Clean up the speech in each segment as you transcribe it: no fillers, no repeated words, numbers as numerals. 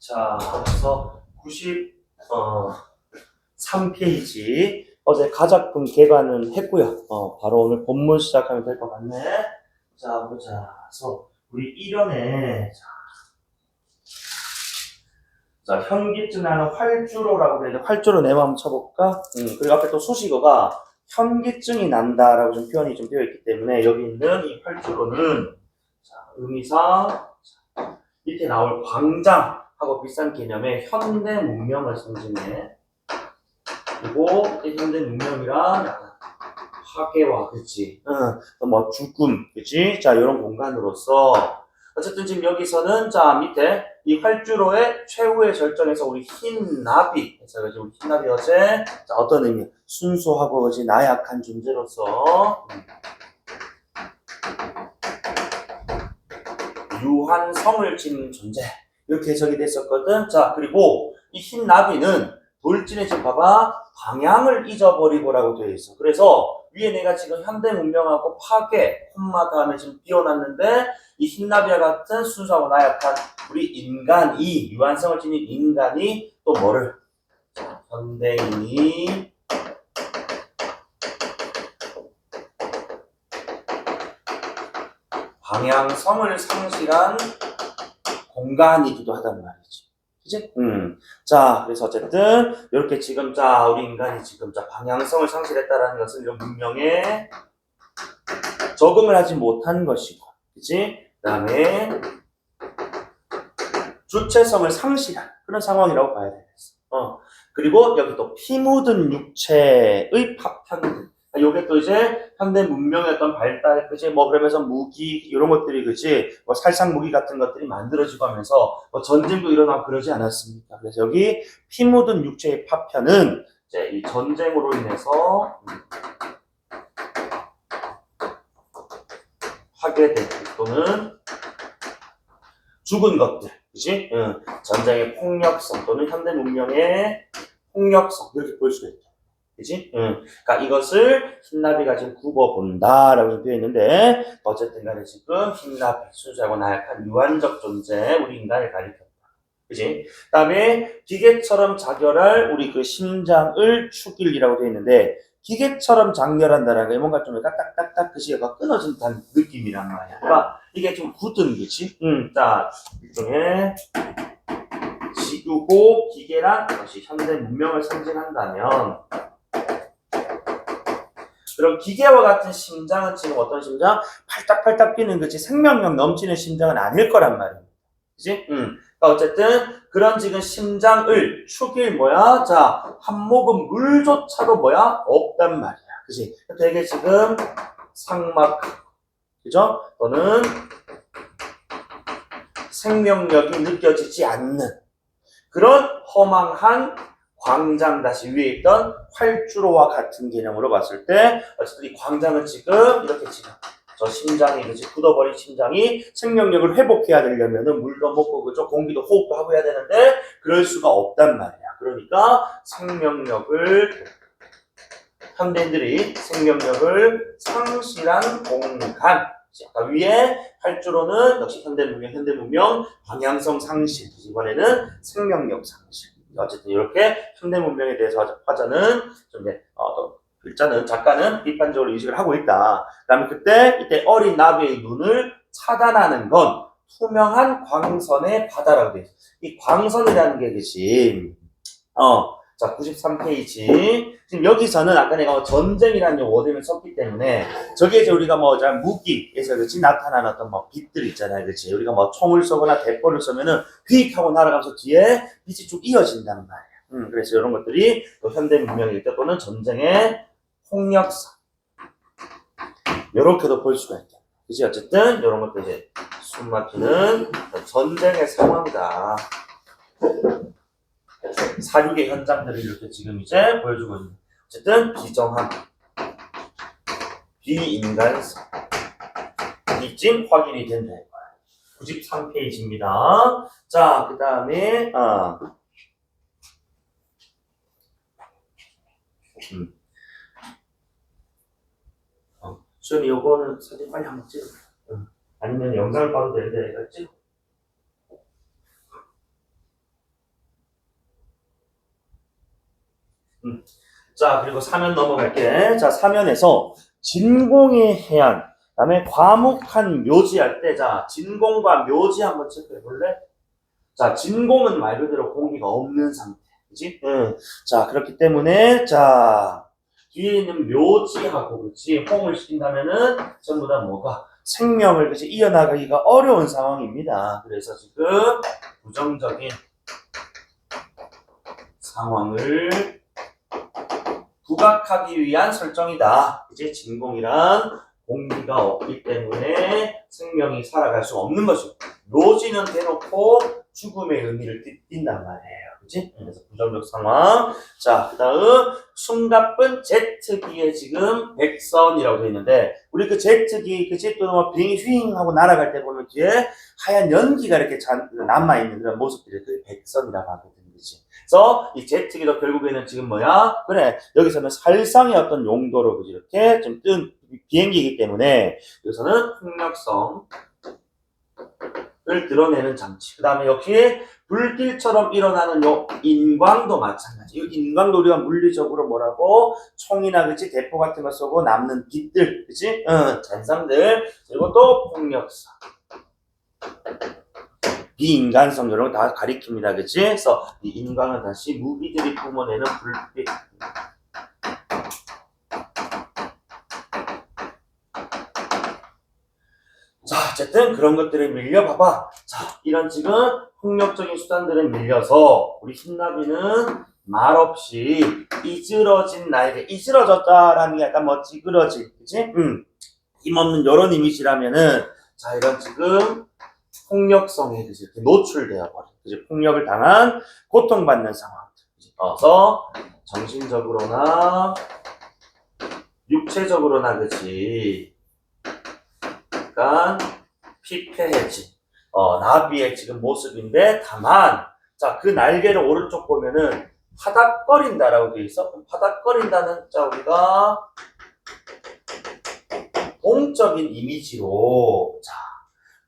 자, 그래서 93페이지 어제 가작품 개관은 했고요. 바로 오늘 본문 시작하면 될 것 같네. 자, 보자. 그래서 우리 1연에 자, 현기증나는 활주로라고 되는데 활주로 내만 한번 쳐볼까? 그리고 앞에 또 수식어가 현기증이 난다라고 좀 표현이 좀 되어 있기 때문에 여기 있는 이 활주로는 자, 의미상 밑에 나올 광장하고 비슷한 개념의 현대 문명을 상징해. 그리고 이 현대 문명이랑 약간 화개와, 그치? 뭐 죽음, 그치? 자, 이런 공간으로서 어쨌든 지금 여기서는 자 밑에 이 활주로의 최후의 절정에서 우리 흰나비, 그래서 우리 흰나비 어제 자, 어떤 의미? 순수하고 그치? 나약한 존재로서 유한 성을 지닌 존재 이렇게 해석이 됐었거든. 자, 그리고 이 흰 나비는 돌진에 지금 봐봐 방향을 잊어버리고라고 되어 있어. 그래서 위에 내가 지금 현대 문명하고 파괴, 콤마 다음에 지금 비워놨는데 이 흰 나비와 같은 순수하고 나약한 우리 인간이 유한성을 지닌 인간이 또 뭐를 현대인이 방향성을 상실한 공간이기도 하단 말이지. 그치? 자, 그래서 어쨌든, 이렇게 지금, 자, 우리 인간이 지금, 자, 방향성을 상실했다라는 것은 이런 문명에 적응을 하지 못한 것이고, 그치? 그 다음에, 주체성을 상실한 그런 상황이라고 봐야 되겠어. 그리고 여기 또 피 묻은 육체의 파탄들. 요게 또 이제 현대 문명의 어떤 발달, 그지? 뭐 그러면서 무기 이런 것들이 그지? 뭐 살상 무기 같은 것들이 만들어지고 하면서 뭐 전쟁도 일어나고 그러지 않았습니까? 그래서 여기 피 묻은 육체의 파편은 이제 이 전쟁으로 인해서 하게 된 또는 죽은 것들, 그지? 전쟁의 폭력성 또는 현대 문명의 폭력성 이렇게 볼 수가 있죠. 그지? 그러니까 이것을 흰나비가 지금 굽어본다라고 되어 있는데 어쨌든 간에 지금 흰나비, 순수하고 나약한 유한적 존재 우리 인간을 가리켰다. 그지? 그 다음에 기계처럼 자결할 우리 그 심장을 축일이라고 되어 있는데 기계처럼 장렬한다라는 게 뭔가 좀 딱딱딱딱 그 시계가 끊어진다는 느낌이란 말이야. 그러니까 이게 좀 굳은 거지. 자, 일종의 지구고 기계란 것이 현대 문명을 상징한다면 그럼 기계와 같은 심장은 지금 어떤 심장? 팔딱팔딱 뛰는 거지 생명력 넘치는 심장은 아닐 거란 말이야. 그지? 그러니까 어쨌든 그런 지금 심장을 축일 뭐야? 자, 한 모금 물조차도 뭐야? 없단 말이야. 그지? 되게 지금 상막, 그죠? 또는 생명력이 느껴지지 않는 그런 허망한 광장 다시 위에 있던 활주로와 같은 개념으로 봤을 때 어쨌든 이 광장은 지금 이렇게 지금 저 심장이 그지 굳어버린 심장이 생명력을 회복해야 되려면은 물도 먹고 그죠 공기도 호흡도 하고 해야 되는데 그럴 수가 없단 말이야. 그러니까 생명력을 현대인들이 생명력을 상실한 공간. 아까 위에 활주로는 역시 현대 문명 방향성 상실. 이번에는 생명력 상실. 어쨌든 이렇게 현대 문명에 대해서 화자는 좀 이제 글자는 작가는 비판적으로 인식을 하고 있다. 그다음에 이때 어린 나비의 눈을 차단하는 건 투명한 광선의 바다라고 돼 있어. 이 광선이라는 게 그치. 자, 93페이지. 지금 여기서는 아까 내가 전쟁이라는 워딩을 썼기 때문에 저게 이제 우리가 뭐 무기에서 그렇지 나타나는 어떤 뭐 빛들 있잖아요. 그렇지. 우리가 뭐 총을 쏘거나 대포를 쏘면은 휙 하고 날아가면서 뒤에 빛이 쭉 이어진다는 말이야. 그래서 이런 것들이 또 현대 문명일 때 또는 전쟁의 폭력성. 이렇게도 볼 수가 있다. 그치? 어쨌든 이런 것도 이제 숨 막히는 전쟁의 상황이다. 사륙의 현장들을 이렇게 지금 이제 보여주고 있는. 어쨌든 비정한, 비인간성, 이쯤 확인이 된다. 93페이지입니다. 자, 그 다음에 수현이 요거는 사진 빨리 한번 찍어. 아니면 영상을 봐도 되는데 찍어. 자, 그리고 사면 넘어갈게. 자, 사면에서 진공의 해안, 그다음에 과묵한 묘지할 때, 자, 진공과 묘지 한번 체크해 볼래? 자, 진공은 말 그대로 공기가 없는 상태. 그지? 응. 자, 그렇기 때문에, 자, 뒤에 있는 묘지하고, 그치? 호응을 시킨다면은, 전부 다 뭐가? 생명을, 그치? 이어나가기가 어려운 상황입니다. 그래서 지금, 부정적인 상황을 부각하기 위한 설정이다. 이제 진공이란 공기가 없기 때문에 생명이 살아갈 수 없는 것이고, 묘지는 대놓고 죽음의 의미를 띈단 말이에요. 그치? 그래서 부정적 상황. 자, 그 다음, 숨가쁜 제트기의 지금 백선이라고 되어 있는데, 우리 그 제트기, 그치? 또는 뭐 비행기 휘잉 하고 날아갈 때 보면 뒤에 하얀 연기가 이렇게 남아있는 그런 모습들이 그 백선이라고 하거든요. 그치? 그래서 이 제트기도 결국에는 지금 뭐야? 그래, 여기서는 살상의 어떤 용도로 이렇게 좀 뜬 비행기이기 때문에 여기서는 폭력성을 드러내는 장치. 그 다음에 역시 불길처럼 일어나는 요 인광도 마찬가지. 이 인광도 우리가 물리적으로 뭐라고? 총이나 그치? 대포 같은 거 쏘고 남는 빛들, 그치? 잔상들. 그리고 또 폭력성. 비인간성 이런 거 다 가리킵니다. 그치? 그래서 이 인광은 다시 무기들이 뿜어내는 불빛. 자, 어쨌든 그런 것들에 밀려봐봐. 자, 이런 지금 폭력적인 수단들에 밀려서 우리 흰나비는 말없이 이즈러진 나에게, 이즈러졌다라는 게 약간 뭐 찌그러진, 그치? 힘없는 이런 이미지라면은, 자, 이런 지금 폭력성에 이렇게 노출되어 버린, 그치? 폭력을 당한 고통받는 상황. 그래서 정신적으로나 육체적으로나, 그치? 약간 피폐해진 나비의 지금 모습인데, 다만 자, 그 날개를 오른쪽 보면은 파닥거린다라고 되어 있어. 파닥거린다는 자, 우리가 동적인 이미지로, 자,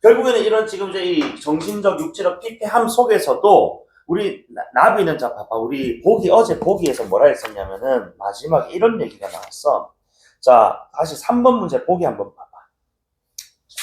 결국에는 이런 지금 이제 이 정신적 육체적 피폐함 속에서도 우리 나비는, 자, 봐봐, 우리 어제 보기에서 뭐라 했었냐면은 마지막에 이런 얘기가 나왔어. 자, 다시 3번 문제 보기 한번 봐봐.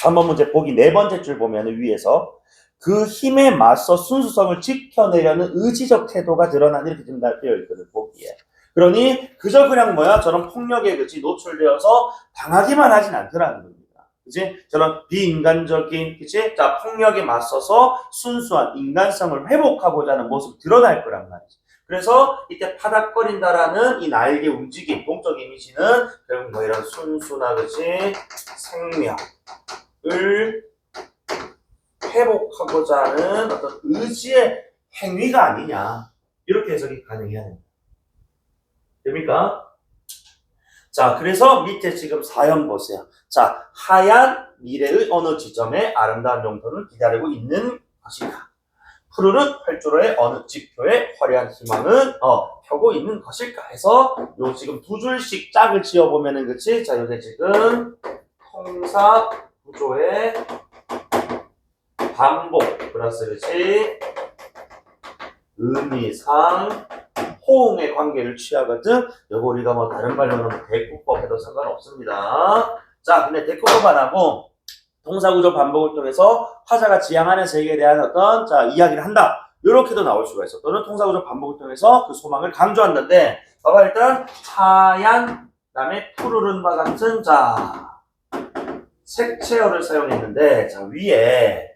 3번 문제 보기 네 번째 줄 보면 위에서 그 힘에 맞서 순수성을 지켜내려는 의지적 태도가 드러나는, 이렇게 좀 되어 있거든, 보기에. 그러니 그저 그냥 뭐야, 저런 폭력에 그치 노출되어서 당하기만 하진 않더라는 겁니다. 그치? 저런 비인간적인, 그치? 자, 폭력에 맞서서 순수한 인간성을 회복하고자 하는 모습이 드러날 거란 말이지. 그래서 이때 파닥거린다라는 이 날개 움직임, 동적 이미지는 결국 뭐 이런 순수나, 그치? 생명을 회복하고자 하는 어떤 의지의 행위가 아니냐, 이렇게 해석이 가능해야 됩니다. 됩니까? 자, 그래서 밑에 지금 사연 보세요. 자, 하얀 미래의 어느 지점에 아름다운 용도를 기다리고 있는 것인가? 푸르른 활주로의 어느 지표에 화려한 희망은 펴고 있는 것일까 해서 요 지금 두 줄씩 짝을 지어보면은, 그치? 자, 요게 지금 통사 구조의 반복 플러스, 그치? 의미상 호응의 관계를 취하거든. 요거 우리가 뭐 다른 말로는 대꾸법 해도 상관없습니다. 자, 근데 대꾸법 안 하고 동사구조 반복을 통해서 화자가 지향하는 세계에 대한 어떤, 자, 이야기를 한다, 요렇게도 나올 수가 있어. 또는 통사구조 반복을 통해서 그 소망을 강조한다는데, 봐봐, 일단 하얀, 그다음에 푸르른과 같은, 자, 색채어를 사용했는데, 자, 위에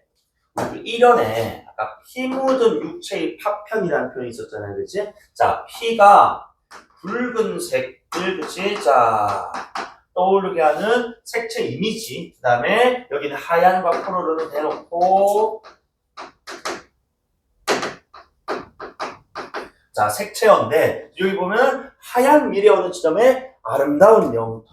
그 1연에 아까 피 묻은 육체의 파편이라는 표현이 있었잖아요. 그치? 자, 피가 붉은색을, 그치? 자, 떠오르게 하는 색채 이미지. 그 다음에 여기는 하얀과 푸르른을 대놓고, 자, 색채어인데 여기 보면 하얀 미래 어느 지점에 아름다운 영토.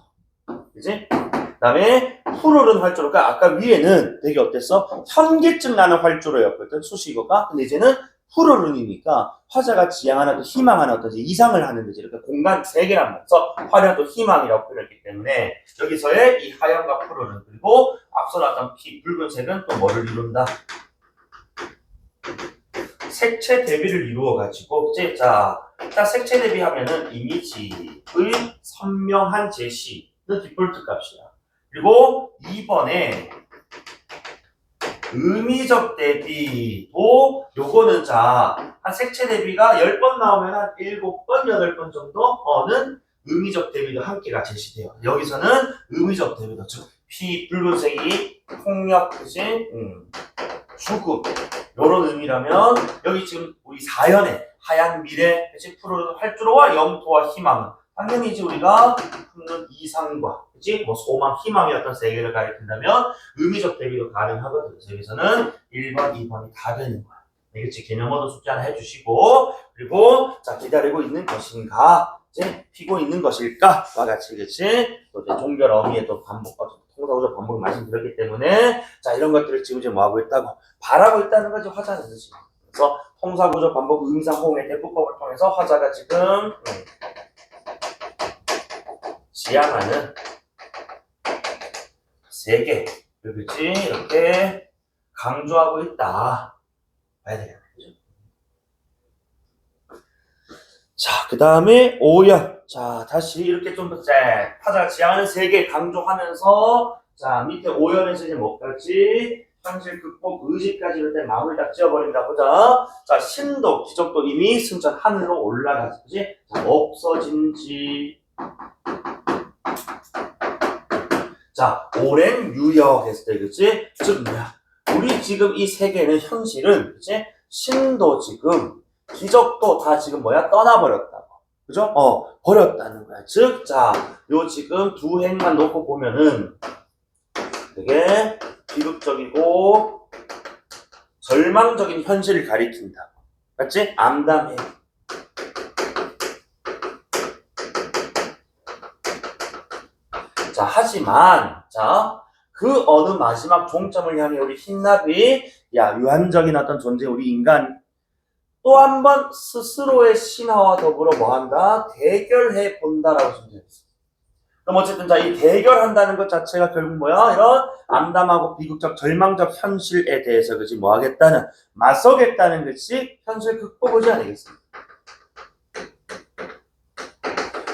그치? 그 다음에 푸르른 활주로. 그러니까 아까 위에는 되게 어땠어? 현기증 나는 활주로였거든, 수식어가. 근데 이제는 푸르른이니까 화자가 지향하는 또 희망하는 어떤 이상을 하는 거지. 이렇게 공간 세 개란 말이죠. 화려한 또 희망이라고 표현했기 때문에 여기서의 이 하얀과 푸르른, 그리고 앞서 나왔던 피 붉은색은 또 뭐를 이룬다? 색채 대비를 이루어가지고, 이제, 자, 일단 색채 대비하면은 이미지의 선명한 제시는 디폴트 값이야. 그리고 2번에 의미적 대비도 요거는 자, 한 색채 대비가 10번 나오면 한 7번, 8번 정도는 의미적 대비도 함께가 제시돼요. 여기서는 의미적 대비도, 즉, 붉은색이 폭력, 그지? 죽음. 요런 의미라면, 여기 지금 우리 4연의 하얀 미래, 그치? 푸른 활주로와 영토와 희망은 당연히 이제 우리가 품는 이상과, 그치? 뭐 소망, 희망의 어떤 세계를 가리킨다면 의미적 대비도 가능하거든. 그래서 여기서는 1번, 2번이 다 되는 거야. 그치? 개념어도 숙제 하나 해주시고, 그리고, 자, 기다리고 있는 것인가? 이제 피고 있는 것일까? 와 같이, 그치? 또 이제 종결 어미의 또 반복, 통사구조 반복을 말씀드렸기 때문에, 자, 이런 것들을 지금 이제 뭐 하고 있다고? 바라고 있다는 거지, 화자는 지금. 그래서 통사구조 반복 의미상 호응의 대부법을 통해서 화자가 지금, 지향하는 세계, 그렇지? 이렇게 강조하고 있다. 봐야 되겠네. 자, 그 다음에 5연. 자, 다시 이렇게 좀 더, 화자가 지향하는 세계 강조하면서, 자, 밑에 5연에서 이제 뭐까지? 현실 극복 의지까지 이렇게 마무리 딱 지어버린다 보자. 자, 신도, 기적도 이미 승천 하늘로 올라가지. 그지? 자, 없어진지. 자, 오랜 유역했을 때, 그치? 즉, 뭐야? 우리 지금 이 세계는 현실은, 그치? 신도 지금, 기적도 다 지금 뭐야? 떠나버렸다고. 그죠? 버렸다는 거야. 즉, 자, 요 지금 두 행만 놓고 보면은 되게 비극적이고 절망적인 현실을 가리킨다. 맞지? 암담해. 자, 하지만, 자, 그 어느 마지막 종점을 향해 우리 흰나비, 야, 유한적인 어떤 존재, 우리 인간, 또 한 번 스스로의 신화와 더불어 뭐 한다? 대결해 본다라고 준비했어. 그럼 어쨌든 자, 이 대결한다는 것 자체가 결국 뭐야? 이런 암담하고 비극적 절망적 현실에 대해서 그지 뭐 하겠다는, 맞서겠다는 것이 현실 극복이지 아니겠습니까?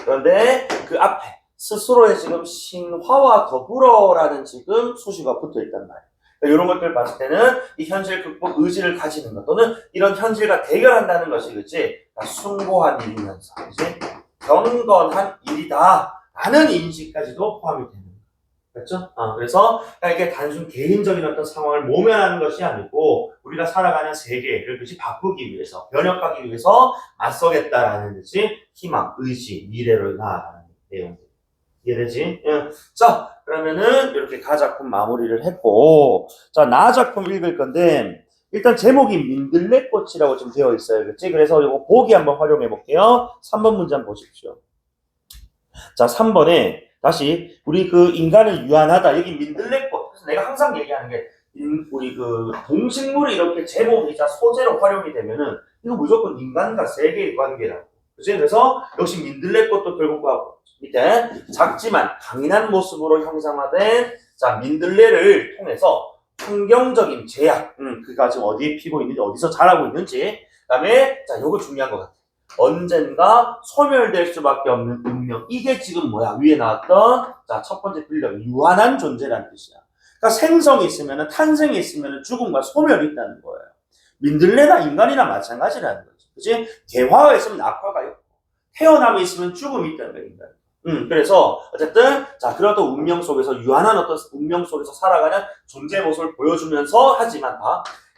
그런데 그 앞에 스스로의 지금 신화와 더불어라는 지금 수식어가 붙어 있단 말이에요. 이런 것들 봤을 때는 이 현실 극복 의지를 가지는 것 또는 이런 현실과 대결한다는 것이 그치 숭고한 일이면서 그치 경건한 일이다 라는 인식까지도 포함이 되는 거예요. 그렇죠? 그래서 이게 단순 개인적인 어떤 상황을 모면하는 것이 아니고 우리가 살아가는 세계를 그치 바꾸기 위해서 변혁하기 위해서 맞서겠다라는 듯이 희망, 의지, 미래로 나아가는 내용들. 이해되지? 응. 자, 그러면은 이렇게 가작품 마무리를 했고, 자, 나작품 읽을 건데, 일단 제목이 민들레꽃이라고 지금 되어 있어요. 그렇지? 그래서 이거 보기 한번 활용해 볼게요. 3번 문제 한번 보십시오. 자, 3번에 다시 우리 그 인간은 유한하다. 여기 민들레꽃. 그래서 내가 항상 얘기하는 게 우리 그 동식물이 이렇게 제목이자 소재로 활용이 되면은 이거 무조건 인간과 세계의 관계라고. 그치? 그래서 역시 민들레꽃도 결국 하고 밑에 작지만 강인한 모습으로 형상화된 자 민들레를 통해서 환경적인 제약, 그가 지금 어디에 피고 있는지 어디서 자라고 있는지 그다음에 자 요거 중요한 것 같아. 언젠가 소멸될 수밖에 없는 운명. 이게 지금 뭐야 위에 나왔던 자 첫 번째 빌려 유한한 존재라는 뜻이야. 그러니까 생성이 있으면 탄생이 있으면 죽음과 소멸이 있다는 거예요. 민들레나 인간이나 마찬가지라는 거지. 그치? 개화가 있으면 낙화가 있고, 태어남이 있으면 죽음이 있다는 거야, 인간. 그래서, 어쨌든, 자, 그런 또 운명 속에서, 유한한 어떤 운명 속에서 살아가는 존재 모습을 보여주면서, 하지만,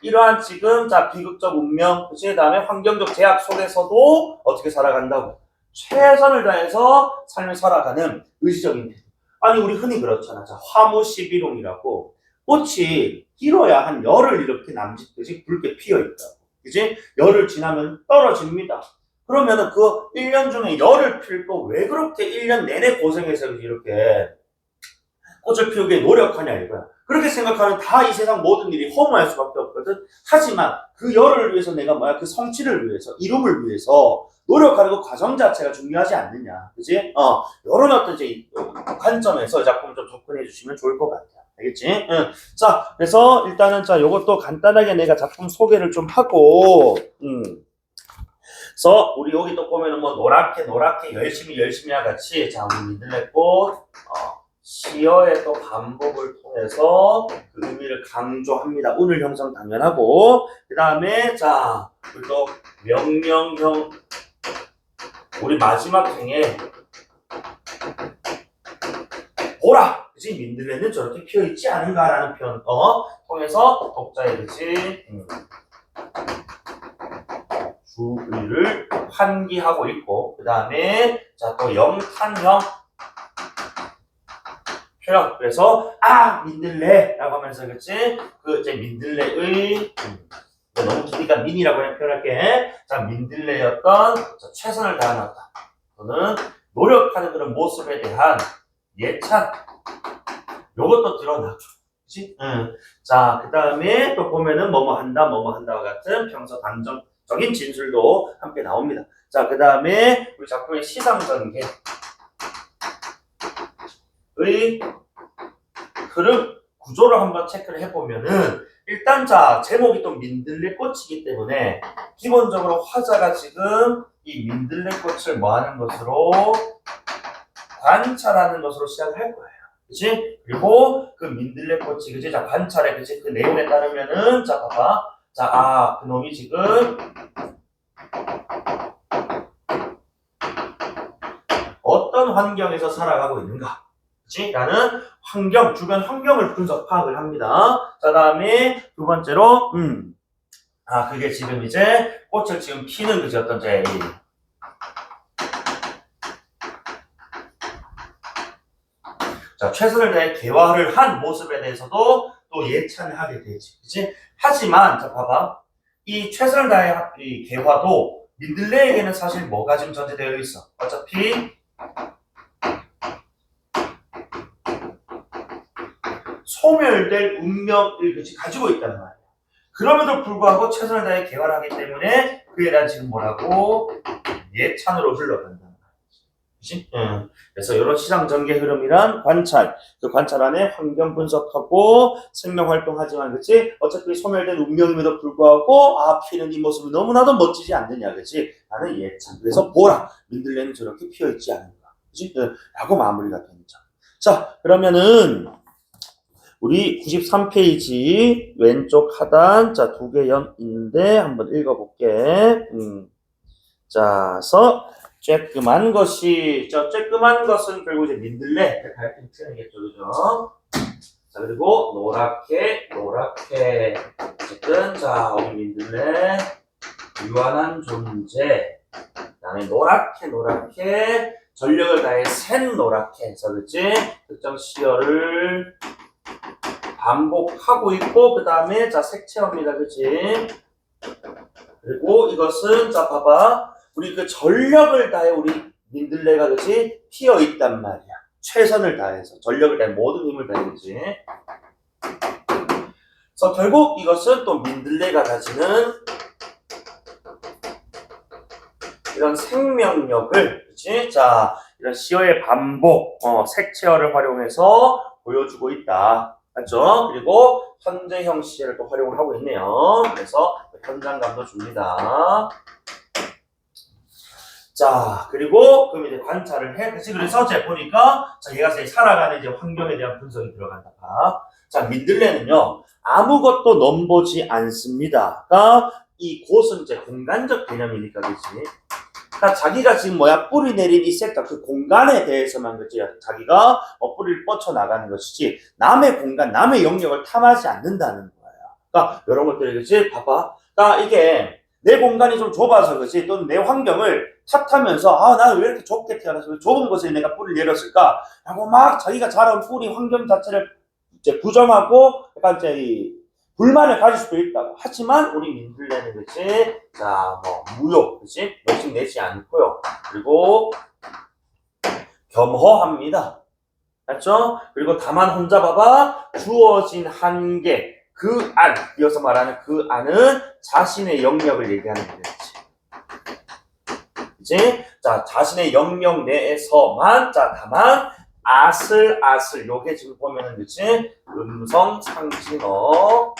이러한 지금, 자, 비극적 운명, 그치? 그 다음에 환경적 제약 속에서도 어떻게 살아간다고? 최선을 다해서 삶을 살아가는 의지적인 태도. 아니, 우리 흔히 그렇잖아. 자, 화무시비롱이라고. 꽃이 길어야 한 열흘 이렇게 남짓듯이 붉게 피어있다고. 그지? 열흘 지나면 떨어집니다. 그러면은 그 1년 중에 열흘 필 거 왜 그렇게 1년 내내 고생해서 이렇게 꽃을 피우기 노력하냐 이거야. 그렇게 생각하면 다 이 세상 모든 일이 허무할 수밖에 없거든. 하지만 그 열흘을 위해서 내가 뭐야? 그 성취를 위해서, 이룸을 위해서 노력하는 그 과정 자체가 중요하지 않느냐. 그지? 이런 어떤 이제 관점에서 작품 좀 접근해 주시면 좋을 것 같아요. 알겠지? 응. 자, 그래서 일단은 자, 요것도 간단하게 내가 작품 소개를 좀 하고, 그래서 우리 여기 또 보면은 뭐 노랗게 열심히와 같이 자, 우리 민들레꽃 시어의 또 반복을 통해서 그 의미를 강조합니다. 운을 형성 당연하고, 그 다음에 자, 우리 또 명령형 우리 마지막 행에 보라! 그치? 민들레는 저렇게 피어있지 않은가라는 표현, 통해서 독자의 그치? 주의를 환기하고 있고, 그 다음에, 자, 또 영탄형 표현. 그래서, 민들레라고 하면서, 그치? 그, 이제 민들레의, 너무 기니까 민이라고 그냥 표현할게. 자, 민들레였던, 자, 최선을 다해놨다. 또는, 노력하는 그런 모습에 대한 예찬. 요것도 드러나죠. 그치? 자, 그 다음에 또 보면은 뭐뭐 한다와 같은 평서 단정적인 진술도 함께 나옵니다. 자, 그 다음에 우리 작품의 시상전개의 흐름, 구조를 한번 체크를 해보면은 일단 자, 제목이 또 민들레꽃이기 때문에 기본적으로 화자가 지금 이 민들레꽃을 뭐 하는 것으로 관찰하는 것으로 시작을 할 거예요. 그치? 그리고 그 민들레꽃이, 그치? 자, 관찰해. 그치? 그 내용에 따르면은, 자, 봐봐. 자, 그놈이 지금 어떤 환경에서 살아가고 있는가. 그치? 라는 환경, 주변 환경을 분석, 파악을 합니다. 자, 다음에 두 번째로, 그게 지금 이제 꽃을 지금 피는 그지? 어떤 제 자, 최선을 다해 개화를 한 모습에 대해서도 또 예찬을 하게 되지. 그치? 하지만, 자, 봐봐. 이 최선을 다해 이 개화도 민들레에게는 사실 뭐가 지금 전제되어 있어? 어차피 소멸될 운명을 그치? 가지고 있단 말이야. 그럼에도 불구하고 최선을 다해 개화를 하기 때문에 그에 대한 지금 뭐라고? 예찬으로 흘러간다. 그치? 그래서 이런 시장 전개 흐름이란 관찰, 그 관찰 안에 환경 분석하고 생명 활동하지만, 그치? 어차피 소멸된 운명임에도 불구하고, 피는 이 모습이 너무나도 멋지지 않느냐, 그치? 라는 예찬. 그래서 보라, 민들레는 저렇게 피어있지 않은가, 그치? 라고 마무리가 됩니다. 자, 그러면은, 우리 93페이지 왼쪽 하단, 자, 2개 있는데, 한번 읽어볼게. 자, 쬐끔한 것은 결국 이제 민들레 밝힌 표현이겠죠, 그죠? 자, 그리고 노랗게 어쨌든 자, 우리 민들레 유한한 존재. 그다음에 노랗게 전력을 다해 샌 노랗게 해서, 그치? 특정 시어를 반복하고 있고, 그 다음에 자, 색채입니다, 그치? 그리고 이것은 자, 봐봐. 우리 그 전력을 다해 우리 민들레가, 그치? 피어 있단 말이야. 최선을 다해서 전력을 다해 모든 힘을 다해야지. 그래서 결국 이것은 또 민들레가 가지는 이런 생명력을, 그치? 자, 이런 시어의 반복, 색채어를 활용해서 보여주고 있다. 맞죠? 그리고 현재형 시제를 또 활용을 하고 있네요. 그래서 현장감도 줍니다. 자, 그리고 그럼 이제 관찰을 해. 그치? 그래서 제가 보니까 자, 얘가 살아가는 이제 환경에 대한 분석이 들어간다. 자, 민들레는요 아무것도 넘보지 않습니다. 그러니까 이 곳은 이제 공간적 개념이니까, 그치? 그러니까 자기가 지금 뿌리 내린 이 섹터, 그 공간에 대해서만, 그치? 자기가 뿌리를 뻗쳐 나가는 것이지 남의 공간, 남의 영역을 탐하지 않는다는 거예요. 그러니까 이런 것들이, 그치? 봐봐. 그러니까 이게 내 공간이 좀 좁아서, 그치? 또는 내 환경을 탓하면서 나는 왜 이렇게 좁게 태어나서 왜 좁은 곳에 내가 뿌리를 내렸을까? 라고 막 자기가 자란 뿌리 환경 자체를 이제 부정하고 약간 이제 불만을 가질 수도 있다고. 하지만 우리 민들레는, 그치? 자, 무욕, 그치? 욕심 내지 않고요. 그리고 겸허합니다. 맞죠? 그리고 다만 혼자 봐봐. 주어진 한계, 그 안, 이어서 말하는 그 안은 자신의 영역을 얘기하는 거겠지. 그치? 자, 자신의 영역 내에서만, 자, 다만 아슬아슬. 요게 지금 보면은 그치? 음성 상징어.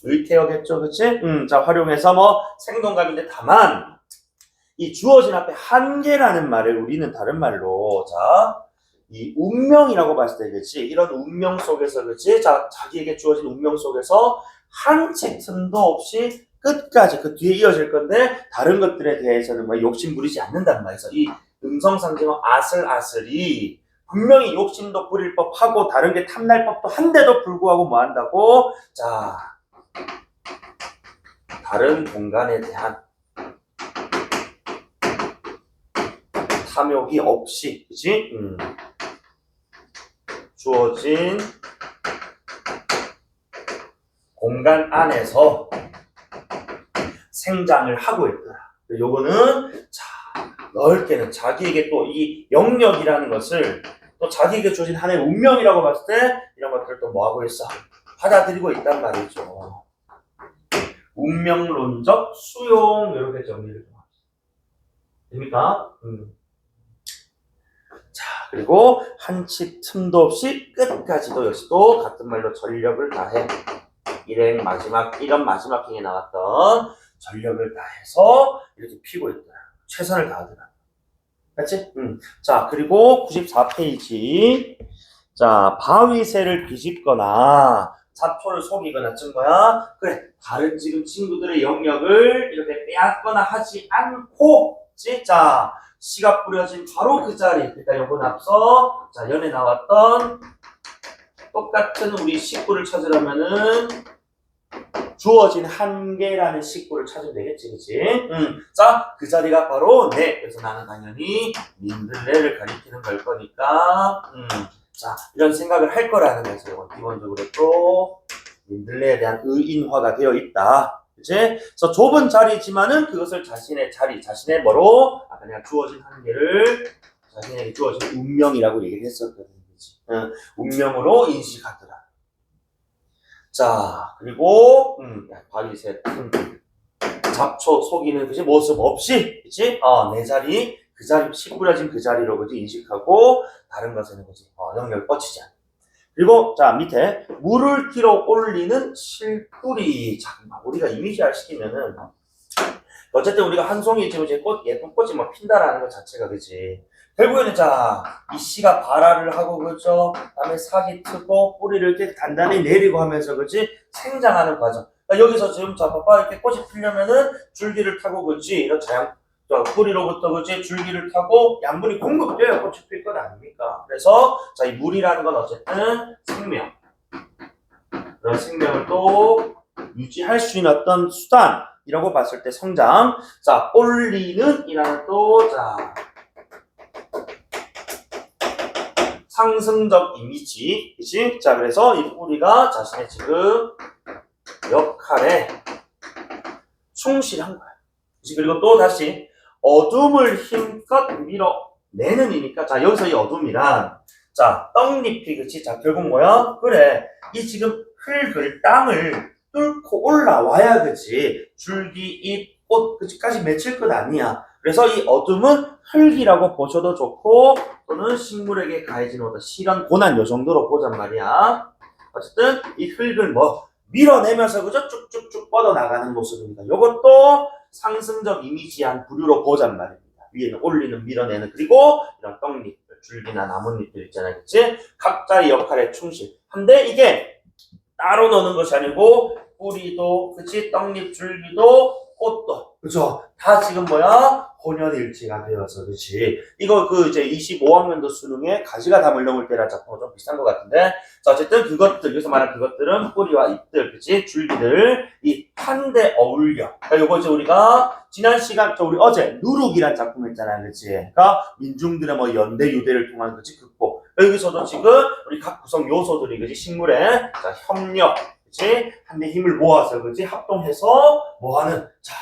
의태어겠죠, 그치? 자, 활용해서 뭐 생동감인데 다만 이 주어진 앞에 한계라는 말을 우리는 다른 말로 자, 이 운명이라고 봤을 때 그치? 이런 운명 속에서 그치? 자, 자기에게 주어진 운명 속에서 한 치 틈도 없이 끝까지 그 뒤에 이어질 건데 다른 것들에 대해서는 뭐 욕심 부리지 않는단 말이죠. 이 음성 상징어 아슬아슬이 분명히 욕심도 부릴 법하고 다른 게 탐날 법도 한데도 불구하고 뭐 한다고? 자, 다른 공간에 대한 탐욕이 없이, 그치? 주어진 공간 안에서 생장을 하고 있더라. 요거는, 자, 넓게는 자기에게 또 이 영역이라는 것을 또 자기에게 주어진 하나의 운명이라고 봤을 때 이런 것들을 또 뭐 하고 있어? 받아들이고 있단 말이죠. 운명론적 수용, 이렇게 정리를 좀 합시다. 됩니까? 자, 그리고 한치 틈도 없이 끝까지도 역시 또 같은 말로 전력을 다해. 이런 마지막 행에 나왔던 전력을 다해서 이렇게 피고 있더라. 최선을 다하더라. 맞지? 자, 그리고 94페이지. 자, 바위새를 뒤집거나 잡초를 속이거나 쓴 거야. 그래, 다른 지금 친구들의 영역을 이렇게 빼앗거나 하지 않고, 자, 씨가 뿌려진 바로 그 자리. 그러니까 요번 앞서 자, 연에 나왔던 똑같은 우리 식구를 찾으려면은 주어진 한계라는 식구를 찾으면 되겠지, 그치? 자, 그 자리가 바로 네. 그래서 나는 당연히 민들레를 가리키는 걸 거니까, 자, 이런 생각을 할 거라는 거죠. 기본적으로 또 민들레에 대한 의인화가 되어 있다. 그치? 그래서 좁은 자리지만은 그것을 자신의 자리, 자신의 뭐로? 아까 내가 주어진 한계를 자신에게 주어진 운명이라고 얘기를 했었거든. 그치? 운명으로 인식하더라. 자, 그리고, 바위새, 잡초 속이는 그지 모습 없이, 그치? 내 자리, 그 자리, 씨 뿌려진 그 자리로 그지 인식하고, 다른 것에는 그지 영역을 뻗치지 않아. 그리고, 자, 밑에, 물을 길어 올리는 실뿌리. 자, 우리가 이미지화 시키면은, 어쨌든 우리가 한 송이 지금 이제 예쁜 꽃이 뭐 핀다라는 것 자체가 그지. 결국에는 자, 이 씨가 발화를 하고 그죠. 그다음에 sak이 트고 뿌리를 이렇게 단단히 내리고 하면서 그지 생장하는 과정. 그러니까 여기서 지금 자 봐봐 이렇게 꽃이 피려면은 줄기를 타고 그지 이런 뿌리로부터 그지 줄기를 타고 양분이 공급돼야 꽃이 필 건 아닙니까? 그래서 자 이 물이라는 건 어쨌든 생명. 그런 생명을 또 유지할 수 있는 어떤 수단이라고 봤을 때 성장. 자 올리는 이라는 또 자. 상승적 이미지, 그치? 자, 그래서 이 뿌리가 자신의 지금 역할에 충실한 거야. 그치? 그리고 또 다시 어둠을 힘껏 밀어내는 이니까, 자, 여기서 이 어둠이란, 자, 떡잎이, 그치? 자, 결국 뭐야? 그래. 이 지금 흙을, 땅을 뚫고 올라와야, 그치? 줄기, 잎, 꽃, 그치까지 맺힐 것 아니야. 그래서 이 어둠은 흙이라고 보셔도 좋고 또는 식물에게 가해지는 어떤 시련, 고난 요 정도로 보잔 말이야. 어쨌든 이 흙을 뭐 밀어내면서 그저 쭉쭉쭉 뻗어나가는 모습입니다. 요것도 상승적 이미지한 부류로 보잔 말입니다. 위에는 올리는, 밀어내는, 그리고 이런 떡잎들, 줄기나 나뭇잎들 있잖아요. 그치? 각자의 역할에 충실한데 이게 따로 노는 것이 아니고 뿌리도, 그치? 떡잎, 줄기도, 꽃도, 그죠? 다 지금 뭐야? 혼연일치가 되어서, 그치? 이거 이제 25학년도 수능에 가지가 담을 넘을 때랑 작품과 좀 비슷한 것 같은데, 자, 어쨌든 그것들, 여기서 말한 그것들은 뿌리와 잎들, 그치? 줄기들, 이 한데 어울려. 그러니까 요거 이제 우리가 지난 시간, 우리 어제 누룩이란 작품 했잖아요, 그치? 그러니까 민중들의 뭐 연대 유대를 통한, 그치? 극복. 여기서도 지금 우리 각 구성 요소들이, 그치? 식물의, 자, 협력. 그치? 한데 힘을 모아서, 그치? 합동해서 뭐하는, 자,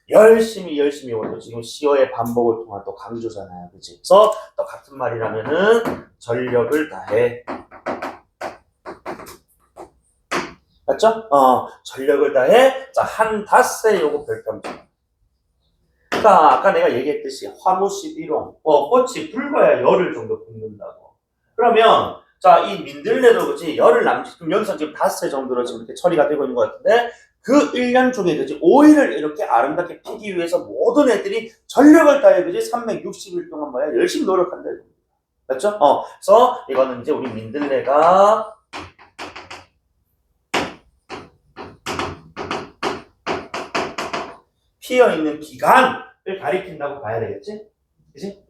열심히 이것도 지금 시어의 반복을 통한 또 강조잖아요. 그치? 그래서 또 같은 말이라면은 전력을 다해. 맞죠? 전력을 다해. 자, 한 닷새 요거 별점점. 그러니까 아까 내가 얘기했듯이 화무시 비롱, 꽃이 붉어야 열흘 정도 붓는다고. 그러면 자, 이 민들레도 그지 열흘 남짓 여기서 지금 5세 정도로 지금 이렇게 처리가 되고 있는 것 같은데 그 1년 중에 그지 오일을 이렇게 아름답게 피기 위해서 모든 애들이 전력을 다해 그지 360일 동안 뭐야 열심히 노력한다. 맞죠? 그래서 이거는 이제 우리 민들레가 피어 있는 기간을 가리킨다고 봐야 되겠지? 그지?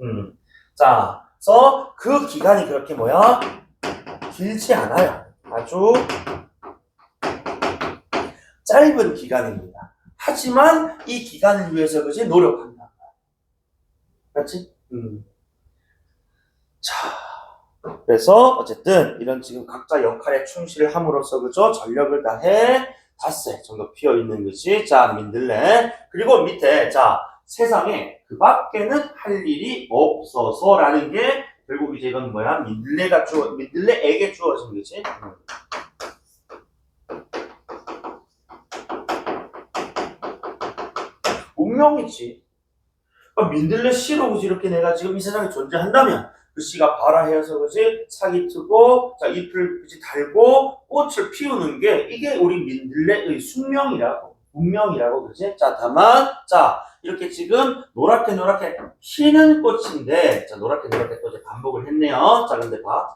자, 그래서 그 기간이 그렇게 뭐야? 길지 않아요. 아주 짧은 기간입니다. 하지만 이 기간을 위해서 그지 노력한다. 맞지? 자, 그래서 어쨌든 이런 지금 각자 역할에 충실을 함으로써 그죠 전력을 다해 닷새 정도 피어 있는 것이 자 민들레. 그리고 밑에 자 세상에 그 밖에는 할 일이 없어서라는 게 결국 이제 이건 뭐야 민들레에게 주어진 거지. 운명이지. 그러니까 민들레 씨로 그지 이렇게 내가 지금 이 세상에 존재한다면 그 씨가 발아해서 그지 사기 트고 자 잎을 그지 달고 꽃을 피우는 게 이게 우리 민들레의 숙명이라고 운명이라고 그지. 자 다만 자 이렇게 지금 노랗게 피는 꽃인데 자 노랗게 또 이제 반복을 했네요. 자 근데 봐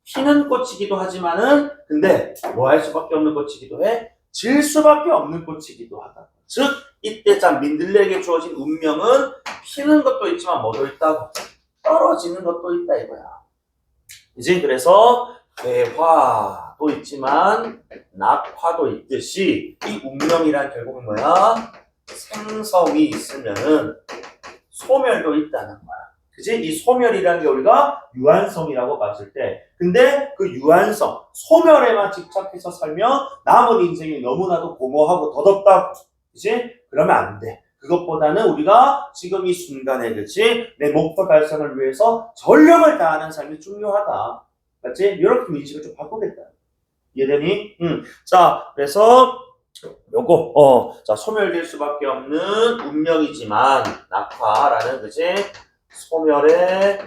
피는 꽃이기도 하지만은 근데 뭐 할 수밖에 없는 꽃이기도 해 질 수밖에 없는 꽃이기도 하다. 즉 이때 자 민들레에게 주어진 운명은 피는 것도 있지만 뭐도 있다고 떨어지는 것도 있다 이거야. 이제 그래서 괴화도 있지만 낙화도 있듯이 이 운명이란 결국은 뭐야? 생성이 있으면은 소멸도 있다는 거야. 그치? 이 소멸이라는 게 우리가 유한성이라고 봤을 때 근데 그 유한성, 소멸에만 집착해서 살면 남은 인생이 너무나도 공허하고 더덥다. 그치? 그러면 안 돼. 그것보다는 우리가 지금 이 순간에 그치? 내 목표 달성을 위해서 전력을 다하는 삶이 중요하다. 맞지? 이렇게 인식을 좀 바꾸겠다. 이해되니? 자, 그래서 요거 자 소멸될 수밖에 없는 운명이지만 낙화라는 그치? 소멸의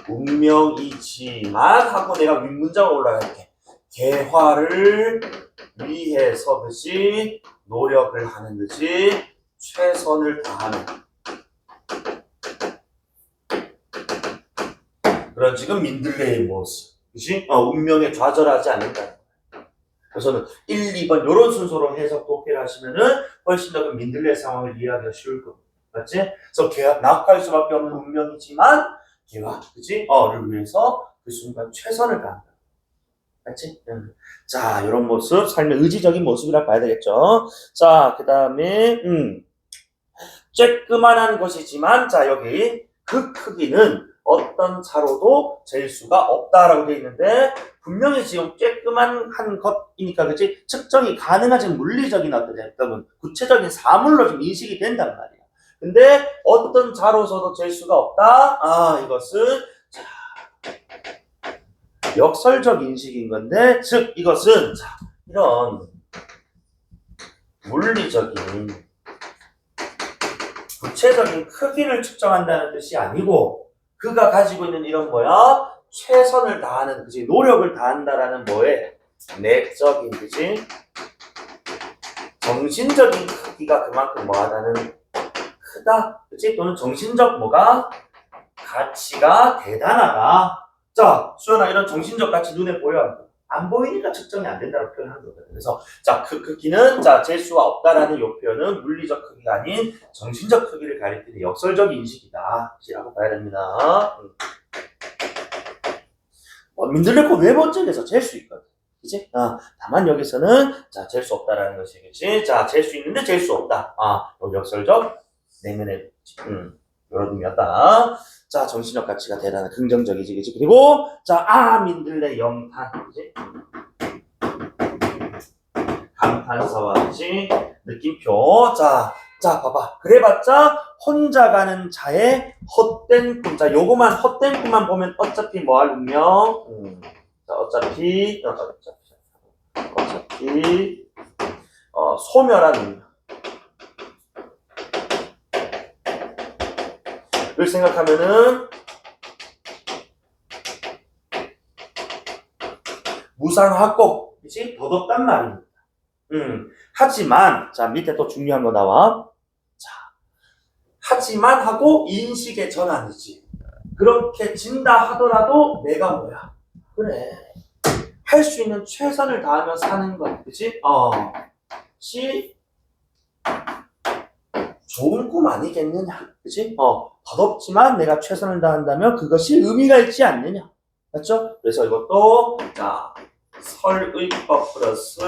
운명이지만 하고 내가 윗문자가 올라갈게. 개화를 위해서 그치? 노력을 하는 듯이 최선을 다하는 그런 지금 민들레의 모습 그치? 운명에 좌절하지 않는다. 그래서는 1, 2번 이런 순서로 해석 독해를 하시면은 훨씬 더 그 민들레 상황을 이해하기가 쉬울 겁니다. 맞지? 그래서 낙화할 수밖에 없는 운명이지만 개화 그치?를 위해서 그 순간 최선을 다한다. 맞지? 자, 이런 모습, 삶의 의지적인 모습이라 봐야 되겠죠. 자, 그 다음에, 쬐끄만한 것이지만, 자, 여기, 그 크기는 어떤 차로도 잴 수가 없다라고 되어 있는데, 분명히 지금 쬐끄만한 것이니까, 그치? 측정이 가능하지 물리적인 어떤 구체적인 사물로 좀 인식이 된단 말이야. 근데 어떤 차로서도 잴 수가 없다? 이것은, 자, 역설적 인식인 건데, 즉, 이것은, 자, 이런 물리적인, 구체적인 크기를 측정한다는 뜻이 아니고, 그가 가지고 있는 이런 뭐야? 최선을 다하는, 그지? 노력을 다한다라는 뭐에? 내적인, 그지? 정신적인 크기가 그만큼 뭐하다는 크다, 그지? 또는 정신적 뭐가? 가치가 대단하다. 자, 수연아, 이런 정신적 가치 눈에 보여? 안 보이니까 측정이 안 된다고 표현한 거거든. 그래서, 자, 그 크기는, 자, 잴 수가 없다라는 요 표현은 물리적 크기가 아닌 정신적 크기를 가리키는 역설적 인식이다. 라고 봐야 됩니다. 민들레 코 외번쩍에서 잴 수 있거든. 그치? 다만 여기서는, 자, 잴 수 없다라는 것이, 그치? 자, 잴 수 있는데 잴 수 없다. 역설적 내면의, 이런 의미였다. 자, 정신적 가치가 대단한 긍정적이지, 그치? 그리고, 자, 민들레 영탄, 그치? 감탄사와 그치? 느낌표. 자, 봐봐. 그래봤자, 혼자 가는 자의 헛된 꿈. 자, 요거만, 헛된 꿈만 보면 어차피 뭐 할 운명? 자, 어차피, 소멸한 운명. 을 생각하면은 무상하고, 그치? 더덥단 말입니다. 하지만, 자, 밑에 또 중요한 거 나와. 자, 하지만 하고 인식의 전환이지. 그렇게 진다 하더라도 내가 뭐야? 그래. 할 수 있는 최선을 다하며 사는 거야. 그치? 시, 좋은 꿈 아니겠느냐. 그치? 더덥지만 내가 최선을 다한다면 그것이 의미가 있지 않느냐. 맞죠? 그래서 이것도, 자, 설의법 플러스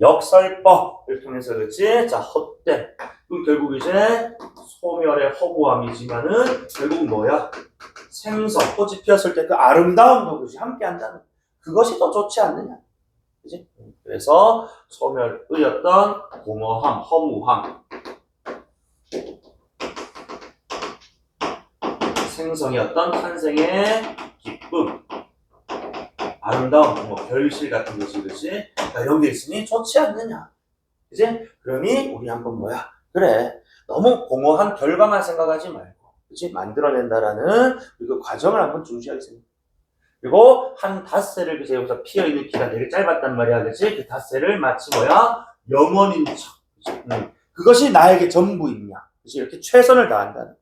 역설법을 통해서, 그치? 자, 헛된. 결국 이제 소멸의 허무함이지만은 결국 뭐야? 생선, 꽃이 피었을 때 그 아름다움도 그것이 함께 한다는 그것이 더 좋지 않느냐. 그치? 그래서 소멸의였던 공허함, 허무함, 생성이었던 탄생의 기쁨, 아름다움, 뭐 결실 같은 것이, 그치? 이런 게 있으니 좋지 않느냐. 그치? 그러니 우리 한번 뭐야? 그래, 너무 공허한 결과만 생각하지 말고, 그치? 만들어낸다라는 그 과정을 한번 중시하겠습니다. 그리고 한 닷새를 그치? 여기서 피어있는 기간 되게 짧았단 말이야, 그치? 그 닷새를 마치 뭐야? 영원인 척. 그치? 그것이 나에게 전부이냐. 그치? 이렇게 최선을 다한다는.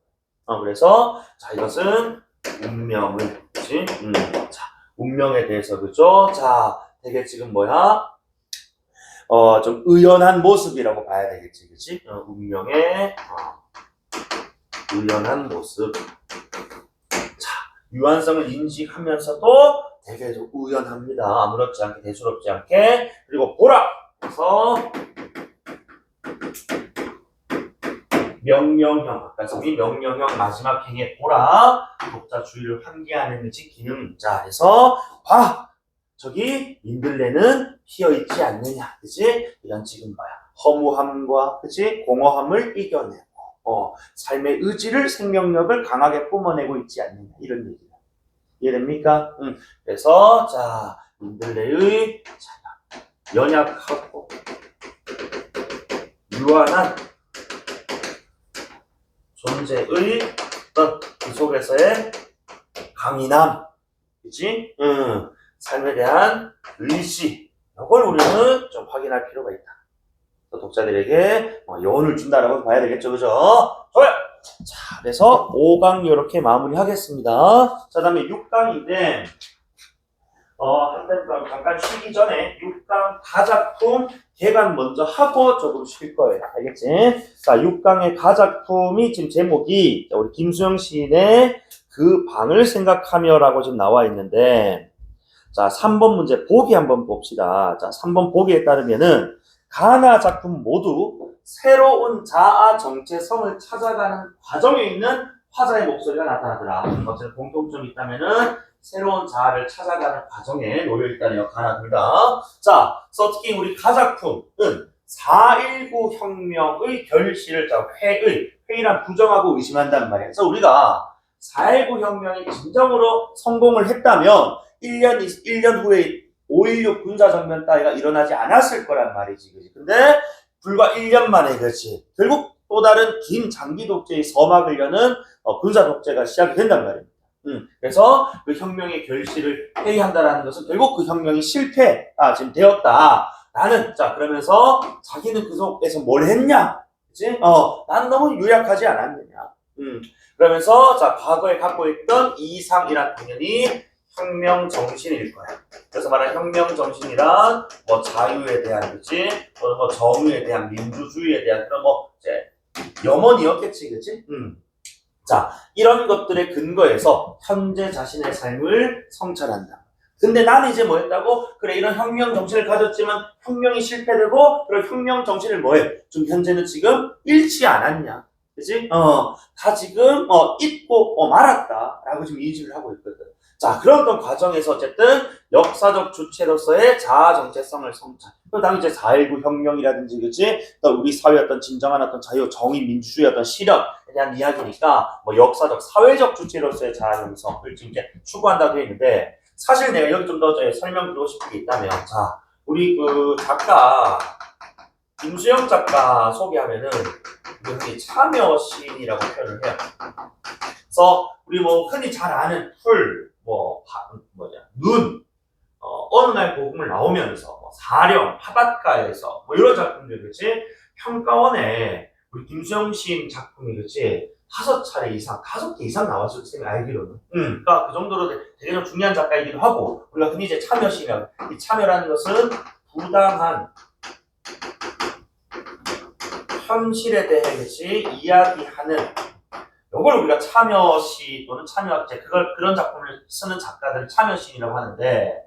그래서, 자, 이것은 운명을, 그치? 자, 운명에 대해서, 그죠? 자, 되게 지금 뭐야? 좀 의연한 모습이라고 봐야 되겠지, 그치? 운명의, 의연한 모습. 자, 유한성을 인식하면서도 되게 좀 의연합니다. 아무렇지 않게, 대수롭지 않게. 그리고 보라! 그래서, 명령형, 아까 성이 명령형 마지막 행에 보라. 독자 주의를 환기하는 것이 기능. 자, 그래서, 봐! 저기 민들레는 피어있지 않느냐, 그치? 이런 지금 뭐야? 허무함과, 그치? 공허함을 이겨내고, 삶의 의지를, 생명력을 강하게 뿜어내고 있지 않느냐, 이런 얘기다. 이해됩니까? 그래서, 자, 민들레의 연약하고 유한한 존재의 그 속에서의 강인함, 그치? 삶에 대한 의지, 이걸 우리는 좀 확인할 필요가 있다. 독자들에게 여운을 준다라고 봐야 되겠죠, 그죠? 좋아요. 자, 그래서 5강 이렇게 마무리하겠습니다. 자, 다음에 6강인데, 잠깐 쉬기 전에 6강 가작품 개관 먼저 하고 조금 쉴 거예요. 알겠지? 자, 6강의 가작품이 지금 제목이 우리 김수영 시인의 그 방을 생각하며라고 지금 나와 있는데, 자, 3번 문제 보기 한번 봅시다. 자, 3번 보기에 따르면은 가나 작품 모두 새로운 자아 정체성을 찾아가는 과정에 있는 화자의 목소리가 나타나더라. 어쨌든 공통점이 있다면은 새로운 자아를 찾아가는 과정에 놓여 있다네요. 가나 둘 다. 자, 그래서 특히 우리 가작품은 4.19 혁명의 결실을, 자, 회의란 부정하고 의심한단 말이에요. 그래서 우리가 4.19 혁명이 진정으로 성공을 했다면 1년 후에 5.16 군사정변 따위가 일어나지 않았을 거란 말이지. 그치? 근데 불과 1년 만에, 그렇지. 결국 또 다른 긴 장기 독재의 서막을 여는 군사 독재가 시작이 된단 말입니다. 그래서 그 혁명의 결실을 회의한다라는 것은 결국 그 혁명이 지금 되었다라는, 자, 그러면서 자기는 그 속에서 뭘 했냐? 그치? 나는 너무 유약하지 않았느냐? 그러면서, 자, 과거에 갖고 있던 이상이란 당연히 혁명 정신일 거야. 그래서 말하는 혁명 정신이란 뭐 자유에 대한, 그치? 뭐 정의에 대한, 민주주의에 대한 그런 이제 염원이었겠지, 그치? 자, 이런 것들의 근거에서 현재 자신의 삶을 성찰한다. 근데 나는 이제 뭐 했다고? 그래, 이런 혁명 정신을 가졌지만 혁명이 실패되고, 그런 혁명 정신을 뭐해? 좀 현재는 지금 잃지 않았냐? 그치? 다 지금, 잊고 말았다라고 지금 인식을 하고 있거든. 자, 그런 어떤 과정에서 어쨌든 역사적 주체로서의 자아 정체성을 성찰. 그 다음에 이제 4.19 혁명이라든지, 그치? 또 우리 사회의 어떤 진정한 어떤 자유, 정의, 민주주의 어떤 실현에 대한 이야기니까, 역사적, 사회적 주체로서의 자아 형성을 지금 이제 추구한다고 되어 있는데, 사실 내가 여기 좀 더 설명드리고 싶은 게 있다면, 자, 우리 그 작가, 김수영 작가 소개하면은 여기 참여시인이라고 표현을 해요. 그래서 우리 뭐 흔히 잘 아는 풀, 눈, 어느 날 고금을 나오면서 사령, 파닷가에서 뭐 이런 작품들 그렇지 평가원에 우리 김수영 시인 작품이 그렇지 5차례 이상, 5개 이상 나왔을 때 알기로는. 그러니까 그 정도로 되게 좀 중요한 작가이기도 하고 우리가 흔히 이제 참여시인, 이 참여라는 것은 부당한 현실에 대해 그렇지 이야기하는 이걸 우리가 참여시 또는 참여학제 그런 작품을 쓰는 작가들을 참여시인이라고 하는데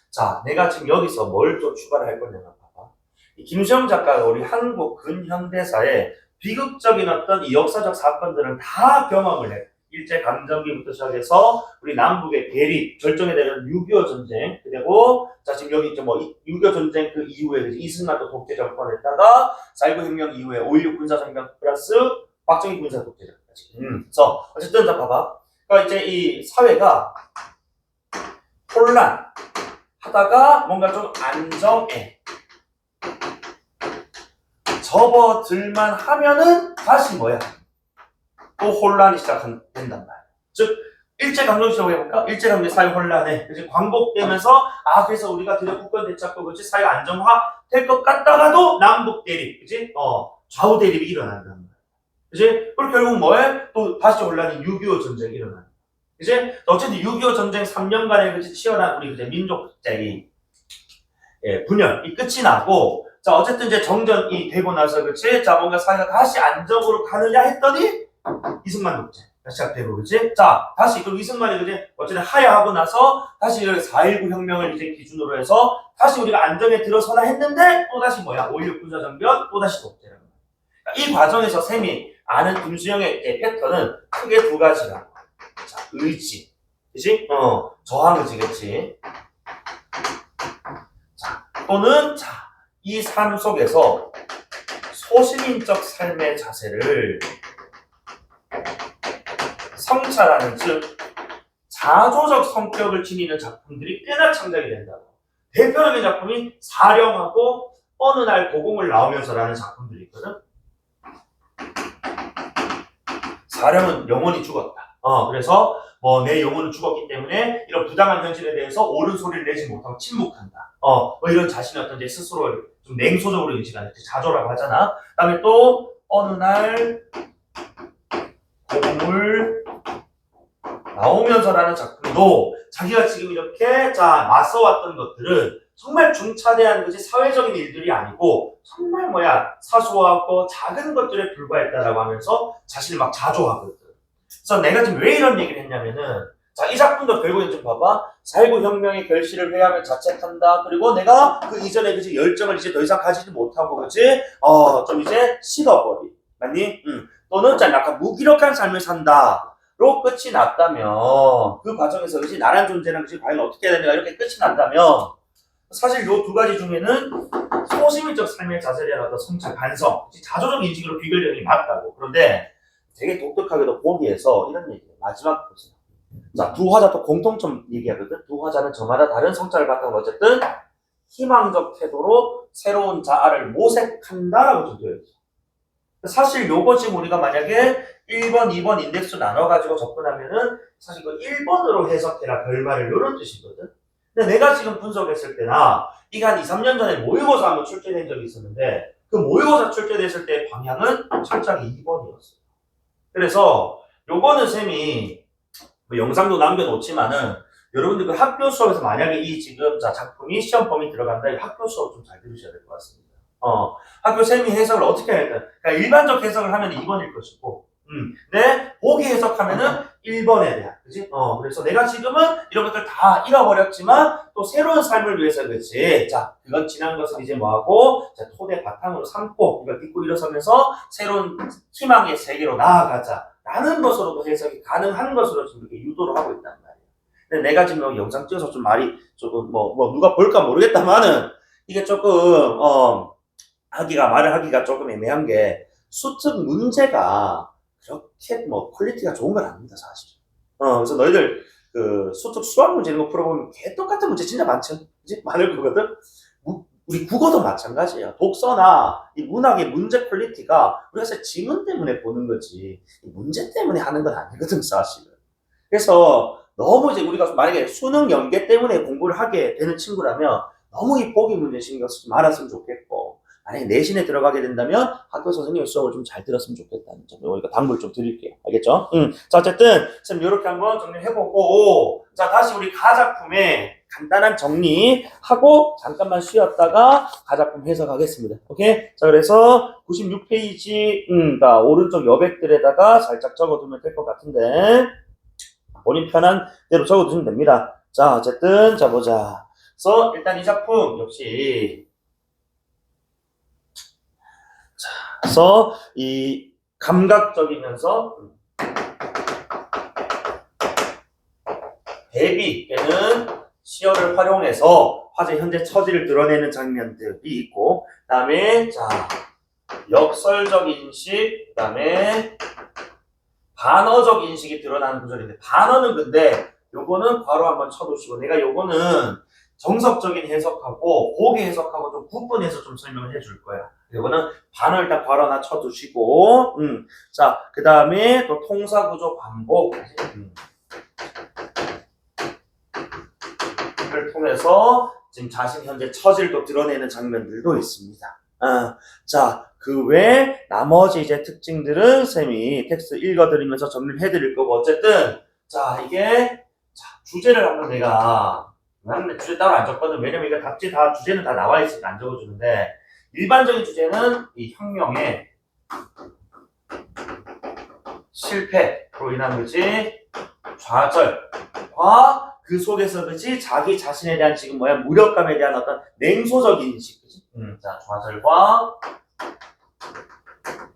자 내가 지금 여기서 뭘 또 추가를 할 거냐면 봐봐 이 김수영 작가가 우리 한국 근현대사의 비극적인 어떤 이 역사적 사건들은 다 경험을 해. 일제강점기부터 시작해서 우리 남북의 대립, 절정에 되는 6.25 전쟁, 그리고 자 지금 여기 이제 뭐 6.25 전쟁 그 이후에 이승만도 독재 정권했다가 4.19 혁명 이후에 5.16 군사정변 플러스 박정희 군사 독재자까지. 그래서 어쨌든 자 봐봐. 그러니까 이제 이 사회가 혼란하다가 뭔가 좀 안정해. 접어들만 하면은 다시 뭐야? 또 혼란이 시작된단 말이야. 즉 일제강점기라고 해볼까? 일제강점기 사회 혼란에 이제 광복되면서 그래서 우리가 드디어 국권 되찾고 그렇지 사회가 안정화 될 것 같다가도 남북 대립, 그지? 좌우 대립이 일어난단 말이야. 그지? 그리고 결국 뭐해? 또 다시 혼란이 6.25 전쟁이 일어나는 거야. 그지? 어쨌든 6.25 전쟁 3년간의 그치 치열한 우리 그제 민족제의 분열이 끝이 나고 자 어쨌든 이제 정전이 되고 나서 그치? 자 뭔가 사회가 다시 안정으로 가느냐 했더니 이승만 독재 시작되고 그치? 자 다시 그리고 이승만이 그치? 어쨌든 하야하고 나서 다시 4.19 혁명을 이제 기준으로 해서 다시 우리가 안정에 들어서나 했는데 또 다시 뭐야? 5.16 군사정변 또 다시 독재라는 거야. 이 과정에서 쌤이 아는 김수영의 패턴은 크게 두 가지라고. 자 의지, 그치? 저항 의지겠지. 자 또는 이 삶 속에서 소시민적 삶의 자세를 성찰하는 즉 자조적 성격을 지니는 작품들이 꽤나 창작이 된다고. 대표적인 작품이 사령하고 어느 날 고공을 나오면서라는 작품들이 있거든. 사령은 영혼이 죽었다. 그래서 뭐 내 영혼은 죽었기 때문에 이런 부당한 현실에 대해서 옳은 소리를 내지 못하고 침묵한다. 뭐 이런 자신의 어떤 이제 스스로를 좀 냉소적으로 인식하는 자조라고 하잖아. 그다음에 또 어느 날 고공을 나오면서라는 작품도 자기가 지금 이렇게 맞서왔던 것들은 정말 중차대한 그지 사회적인 일들이 아니고 정말 사소하고 작은 것들에 불과했다라고 하면서 자신을 막 자조하거든. 그래서 내가 지금 왜 이런 얘기를 했냐면은 이 작품도 결국엔 좀 봐봐. 4.19 혁명의 결실을 회하며 자책한다. 그리고 내가 그 이전에 그지 열정을 이제 더 이상 가지지 못하고 그지 좀 이제 식어버리. 맞니? 또는 약간 무기력한 삶을 산다로 끝이 났다면 그 과정에서 그지 나란 존재는 그지 과연 어떻게 해야 되는가 이렇게 끝이 난다면 사실 요 두 가지 중에는 소시민적 삶의 자세에 대한 어떤 성찰, 반성, 자조적 인식으로 비교되는 게 맞다고. 그런데 되게 독특하게도 보기에서 이런 얘기예요. 마지막 보세요. 자, 두 화자 또 공통점 얘기하거든. 두 화자는 저마다 다른 성찰을 바탕으로 어쨌든 희망적 태도로 새로운 자아를 모색한다라고 좀 되어 있어. 사실 요거 지금 우리가 만약에 1번, 2번 인덱스 나눠가지고 접근하면은 사실 그 1번으로 해석해라 결말을 이런 뜻이거든. 근데 내가 지금 분석했을 때나 이게 한 2, 3년 전에 모의고사 한번 출제된 적이 있었는데 그 모의고사 출제됐을 때의 방향은 철저하게 2번이었어요. 그래서 요거는 쌤이 뭐 영상도 남겨놓지만은 여러분들 그 학교 수업에서 만약에 이 지금 작품이 시험 범위 들어간다 이 학교 수업 좀 잘 들으셔야 될 것 같습니다. 학교 쌤이 해석을 어떻게 해야 될까? 그러니까 일반적 해석을 하면 2번일 것이고 근데 보기 해석하면은 1번에 대한, 그지? 그래서 내가 지금은 이런 것들 다 잃어버렸지만 또 새로운 삶을 위해서 그렇지. 자, 그건 지난 것을 이제 뭐하고, 자, 토대 바탕으로 삼고, 이걸 딛고 일어서면서 새로운 희망의 세계로 나아가자. 라는 것으로도 해석이 가능한 것으로 지금 이렇게 유도를 하고 있단 말이에요. 근데 내가 지금 여기 영상 찍어서 좀 말이 조금 누가 볼까 모르겠다만은 이게 조금, 말을 하기가 조금 애매한 게 수특 문제가 그렇게 퀄리티가 좋은 건 아닙니다, 사실. 그래서 너희들 수특 수학 문제 이런 거 풀어보면 개 똑같은 문제 진짜 많죠? 그지? 많을 거거든? 우리 국어도 마찬가지예요. 독서나 이 문학의 문제 퀄리티가 우리가 사실 지문 때문에 보는 거지 문제 때문에 하는 건 아니거든 사실은. 그래서 너무 이제 우리가 만약에 수능 연계 때문에 공부를 하게 되는 친구라면 너무 이 보기 문제 신경 쓰지 말았으면 좋겠고 만약에 내신에 들어가게 된다면 학교 선생님의 수업을 좀 잘 들었으면 좋겠다는 점 이거 당부를 좀 드릴게요. 알겠죠? 자 어쨌든 좀 이렇게 한번 정리해보고 자 다시 우리 가작품에 간단한 정리하고 잠깐만 쉬었다가 가작품 해석하겠습니다. 오케이? 자 그래서 96페이지 그러니까 오른쪽 여백들에다가 살짝 적어두면 될 것 같은데 본인 편한 대로 적어두시면 됩니다. 자 어쨌든 자 보자. 그래서 일단 이 작품 역시 자 그래서 이 감각적이면서 대비 때는 시어를 활용해서 화제 현재 처지를 드러내는 장면들이 있고 그다음에 자 역설적 인식 그다음에 반어적 인식이 드러나는 구절인데 단어는 근데 요거는 괄호 한번 쳐두시고 내가 요거는 정석적인 해석하고 보기 해석하고 좀 구분해서 좀 설명을 해줄 거야. 요거는 반어 일단 괄호 하나 쳐두시고 자 그 다음에 또 통사구조 반복 를 통해서 지금 자신 현재 처지를 또 드러내는 장면들도 있습니다. 자, 그 외 나머지 이제 특징들은 쌤이 텍스트 읽어드리면서 정리를 해드릴 거고 어쨌든 자 이게 자, 주제를 한번 내가 나는 주제 따로 안 적거든. 왜냐면 이거 답지 다 주제는 다 나와 있으니까 안 적어주는데 일반적인 주제는 이 혁명의 실패로 인한 그지 좌절과 그 속에서 그지 자기 자신에 대한 지금 뭐야 무력감에 대한 어떤 냉소적인 인식 그지 자 좌절과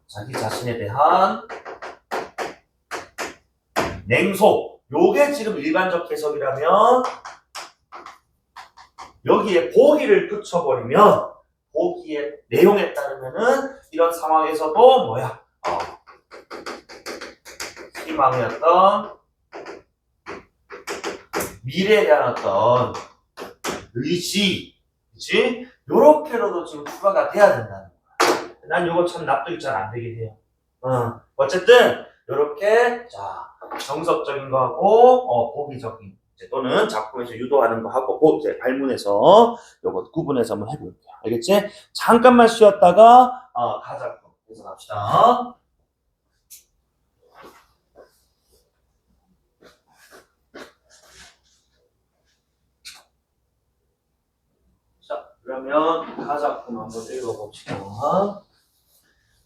자기 자신에 대한 냉소 요게 지금 일반적 해석이라면 여기에 보기를 붙여버리면 보기의 내용에 따르면은 이런 상황에서도 뭐야 희망의 어떤 미래에 대한 어떤 의지 그치? 요렇게로도 지금 추가가 돼야 된다는 거야. 난 요거 참 납득이 잘 안 되긴 해요. 어쨌든 요렇게 자 정석적인 거하고 보기적인 또는 작품에서 유도하는 거하고 이제 발문에서 요거 구분해서 한번 해볼게요. 알겠지? 잠깐만 쉬었다가 가작품 해석합시다. 자 그러면 가작품 한번 읽어봅시다.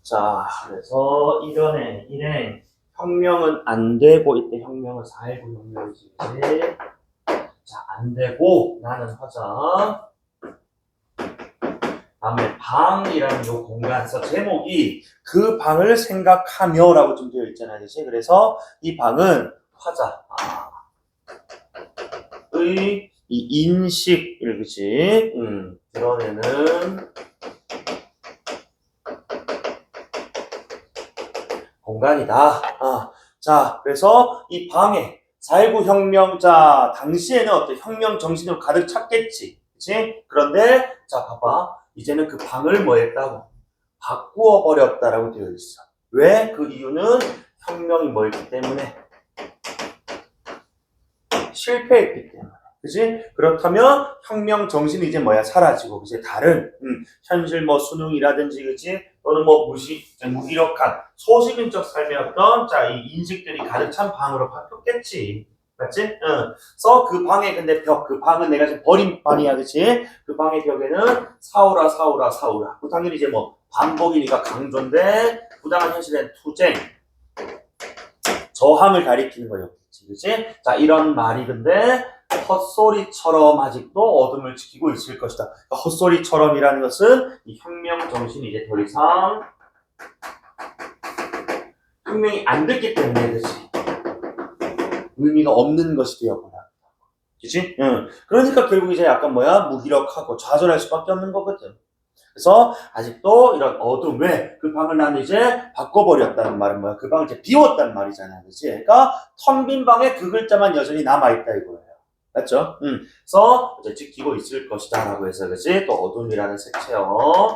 자 그래서 일행 혁명은 안 되고 이때 혁명은 4.19 혁명이지. 자, 안 되고 나는 화자. 다음에 방이라는 요 공간에서 제목이 그 방을 생각하며라고 좀 되어 있잖아요. 그치? 그래서 이 방은 화자의 이 인식을 그치? 드러내는 공간이다. 자, 그래서 이 방에 4.19 혁명자 당시에는 어떤 혁명 정신으로 가득 찼겠지. 그치? 그런데, 자, 봐봐. 이제는 그 방을 뭐 했다고? 바꾸어 버렸다라고 되어 있어. 왜? 그 이유는 혁명이 뭐 했기 때문에? 실패했기 때문에. 그치? 그렇다면 혁명 정신이 이제 뭐야? 사라지고, 이제 다른, 현실 뭐 수능이라든지, 그치? 또는 뭐 무기력한 소시민적 삶의 어떤 자 이 인식들이 가득 찬 방으로 바뀌었겠지. 맞지? 그래서 그 방에 근데 그 방은 내가 지금 버린 방이야, 그치? 그 방의 벽에는 사오라. 그 당연히 이제 뭐 반복이니까 강조인데 부당한 현실의 투쟁, 저항을 가리키는 거였겠지, 그치? 자 이런 말이 근데 헛소리처럼 아직도 어둠을 지키고 있을 것이다. 그러니까 헛소리처럼이라는 것은 이 혁명 정신이 이제 더 이상 혁명이 안 됐기 때문에 그렇지 의미가 없는 것이 되어버려. 그치? 그러니까 결국 이제 약간 뭐야 무기력하고 좌절할 수밖에 없는 거거든. 그래서 아직도 이런 어둠 왜 그 방을 나는 이제 바꿔버렸다는 말은 뭐야 그 방을 이제 비웠단 말이잖아, 그렇지? 그러니까 텅 빈 방에 그 글자만 여전히 남아있다 이거예요. 맞죠? 그래서 이제 지키고 있을 것이다라고 해서 그지 또 어둠이라는 색채어를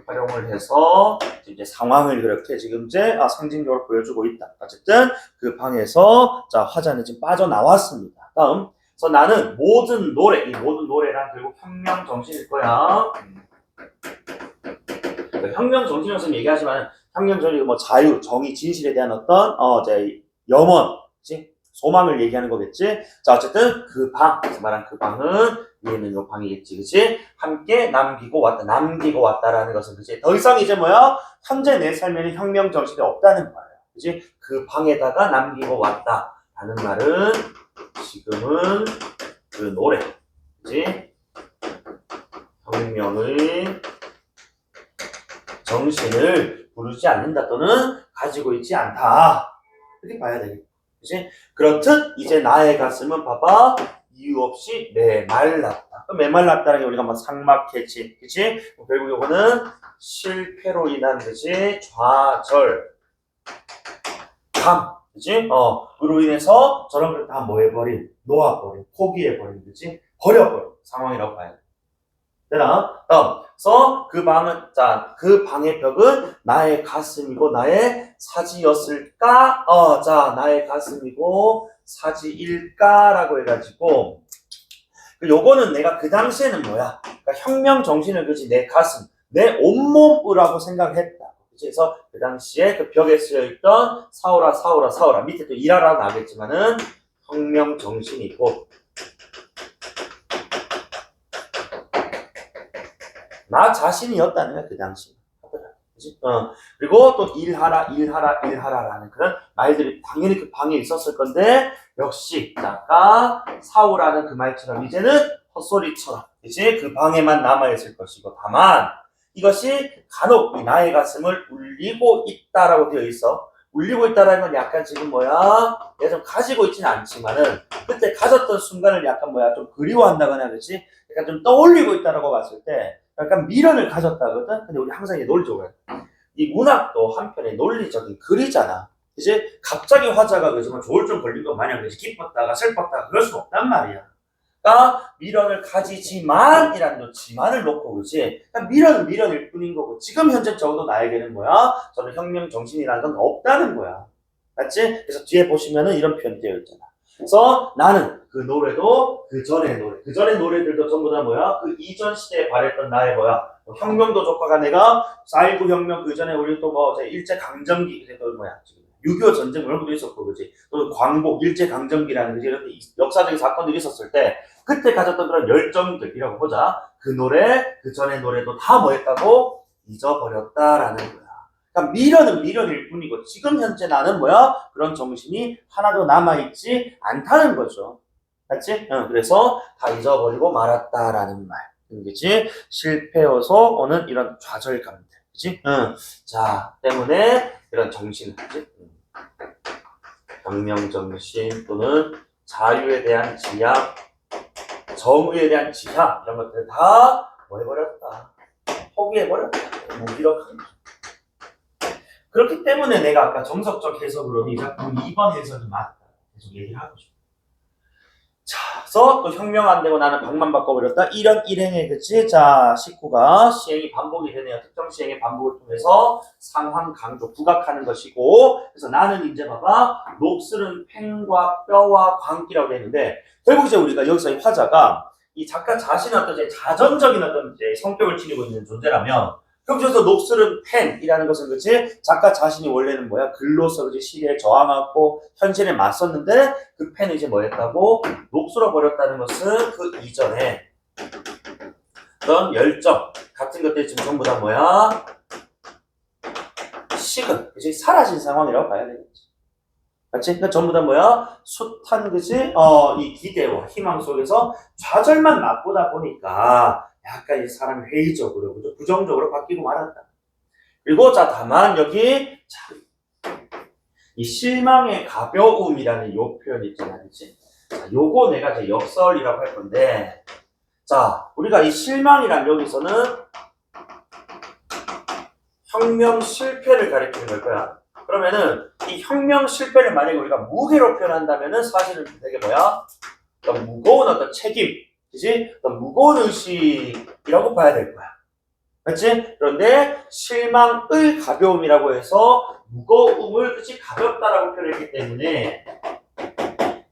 활용을 해서 이제 상황을 이렇게 지금 이제 상징적으로 보여주고 있다. 어쨌든 그 방에서 자 화자는 지금 빠져나왔습니다. 다음, 그래서 나는 모든 노래, 이 모든 노래란 결국 혁명 정신일 거야. 혁명 정신이라고 선생님 얘기하지만 혁명 정신이 뭐 자유, 정의, 진실에 대한 어떤 이제 염원, 그치? 소망을 얘기하는 거겠지. 자 어쨌든 그 방, 말한 그 방은 위에는 요 방이겠지, 그치? 함께 남기고 왔다라는 것은 그치? 더 이상 이제 뭐야? 현재 내 삶에는 혁명 정신이 없다는 거예요, 그치? 그 방에다가 남기고 왔다라는 말은 지금은 그 노래, 그치? 혁명의 정신을 부르지 않는다 또는 가지고 있지 않다. 이렇게 봐야 되겠다. 그치? 그렇듯 이제 나의 가슴은 봐봐 이유 없이 메말랐다. 메말랐다는 게 우리가 막 삭막해진, 그치? 결국 이거는 실패로 인한 그치? 좌절, 감, 그치? 그로 인해서 저런 걸 다 뭐 해버린, 놓아버린, 포기해버린, 그치? 버려버린 상황이라고 봐야 돼. 되나? 그래서 그 방은, 자, 그 방의 벽은 나의 가슴이고 나의 사지였을까? 자, 나의 가슴이고 사지일까라고 해가지고, 요거는 내가 그 당시에는 뭐야? 그러니까 혁명 정신을 그지 내 가슴, 내 온몸이라고 생각을 했다. 그래서 그 당시에 그 벽에 쓰여있던 사오라 밑에 또 일하라 나겠지만은 혁명 정신이고 나 자신이었다는 거야, 그 당시. 그치? 그리고 또 일하라라는 그런 말들이 당연히 그 방에 있었을 건데, 역시, 아까 사오라는 그 말처럼 이제는 헛소리처럼, 이제 그 방에만 남아있을 것이고, 다만, 이것이 간혹 나의 가슴을 울리고 있다라고 되어 있어. 울리고 있다라는 건 약간 지금 뭐야? 내가 좀 가지고 있지는 않지만은, 그때 가졌던 순간을 약간 뭐야? 좀 그리워한다거나, 그치? 약간 좀 떠올리고 있다라고 봤을 때, 약간 미련을 가졌다거든? 근데 우리 항상 이게 논리적으로 해. 이 문학도 한편의 논리적인 글이잖아. 이제 갑자기 화자가 그지만 조울증 걸린 거 마냥 그지 기뻤다가 슬펐다가 그럴 수 없단 말이야. 그러니까 미련을 가지지만 이라는 지만을 놓고 그지. 그러니까 미련은 미련일 뿐인 거고 지금 현재 적어도 나에게는 뭐야? 저는 혁명 정신이라는 건 없다는 거야. 맞지? 그래서 뒤에 보시면은 이런 표현이 되어 있잖아. 그래서 나는 그 노래도 그 전의 노래들도 전부 다 뭐야? 그 이전 시대에 발했던 나의 뭐야? 혁명도 조카가 내가 4.19 혁명 그 전에 우리 또 뭐 일제 강점기 또 뭐야? 6.25 전쟁 이런 것도 있었고 그지? 또 광복 일제 강점기라는 그지? 이런 역사적인 사건들이 있었을 때 그때 가졌던 그런 열정들이라고 보자. 그 노래 그 전의 노래도 다 뭐했다고 잊어버렸다라는 거야. 그러니까 미련은 미련일 뿐이고 지금 현재 나는 뭐야? 그런 정신이 하나도 남아있지 않다는 거죠. 맞지? 그래서 다 잊어버리고 말았다라는 말. 그치? 실패여서 오는 이런 좌절감들. 그치? 자, 때문에 이런 정신, 그치? 혁명정신 또는 자유에 대한 지향, 정의에 대한 지향, 이런 것들 다 뭐 해버렸다. 포기해버렸다. 무기력한 거죠. 그렇기 때문에 내가 아까 정석적 해석으로는 이 작품 2번 해석이 맞다. 계속 얘기를 하고 싶어. 자, 그래서 또 혁명 안 되고 나는 방만 바꿔버렸다. 이런 일행의 그치? 자, 식구가 시행이 반복이 되네요. 특정 시행의 반복을 통해서 상황, 강조, 부각하는 것이고, 그래서 나는 이제 봐봐, 녹슬은 팽과 뼈와 광기라고 되어 있는데, 결국 이제 우리가 여기서 이 화자가 이 작가 자신의 어떤 이제 자전적인 어떤 이제 성격을 지니고 있는 존재라면, 여기서 녹슬은 펜이라는 것은 그치? 작가 자신이 원래는 뭐야? 글로서 그치? 시대에 저항하고 현실에 맞섰는데 그 펜이 이제 뭐였다고? 녹슬어 버렸다는 것은 그 이전에 어떤 열정 같은 것들이 지금 전부 다 뭐야? 식은, 그치? 사라진 상황이라고 봐야 되겠지. 맞지? 그러니까 전부 다 뭐야? 숱한 그치? 이 기대와 희망 속에서 좌절만 맛보다 보니까 약간 이 사람이 회의적으로, 그죠? 부정적으로 바뀌고 말았다. 그리고 자, 다만 여기, 자, 이 실망의 가벼움이라는 요 표현이 있잖아요. 그치? 자, 요거 내가 이제 역설이라고 할 건데, 자, 우리가 이 실망이란 여기서는 혁명 실패를 가리키는 걸 거야. 그러면은 이 혁명 실패를 만약에 우리가 무게로 표현한다면은 사실은 되게 뭐야? 어떤 무거운 어떤 책임, 그지? 어떤 무거운 의식이라고 봐야 될 거야. 맞지? 그런데 실망의 가벼움이라고 해서 무거움을 그치 가볍다라고 표현했기 때문에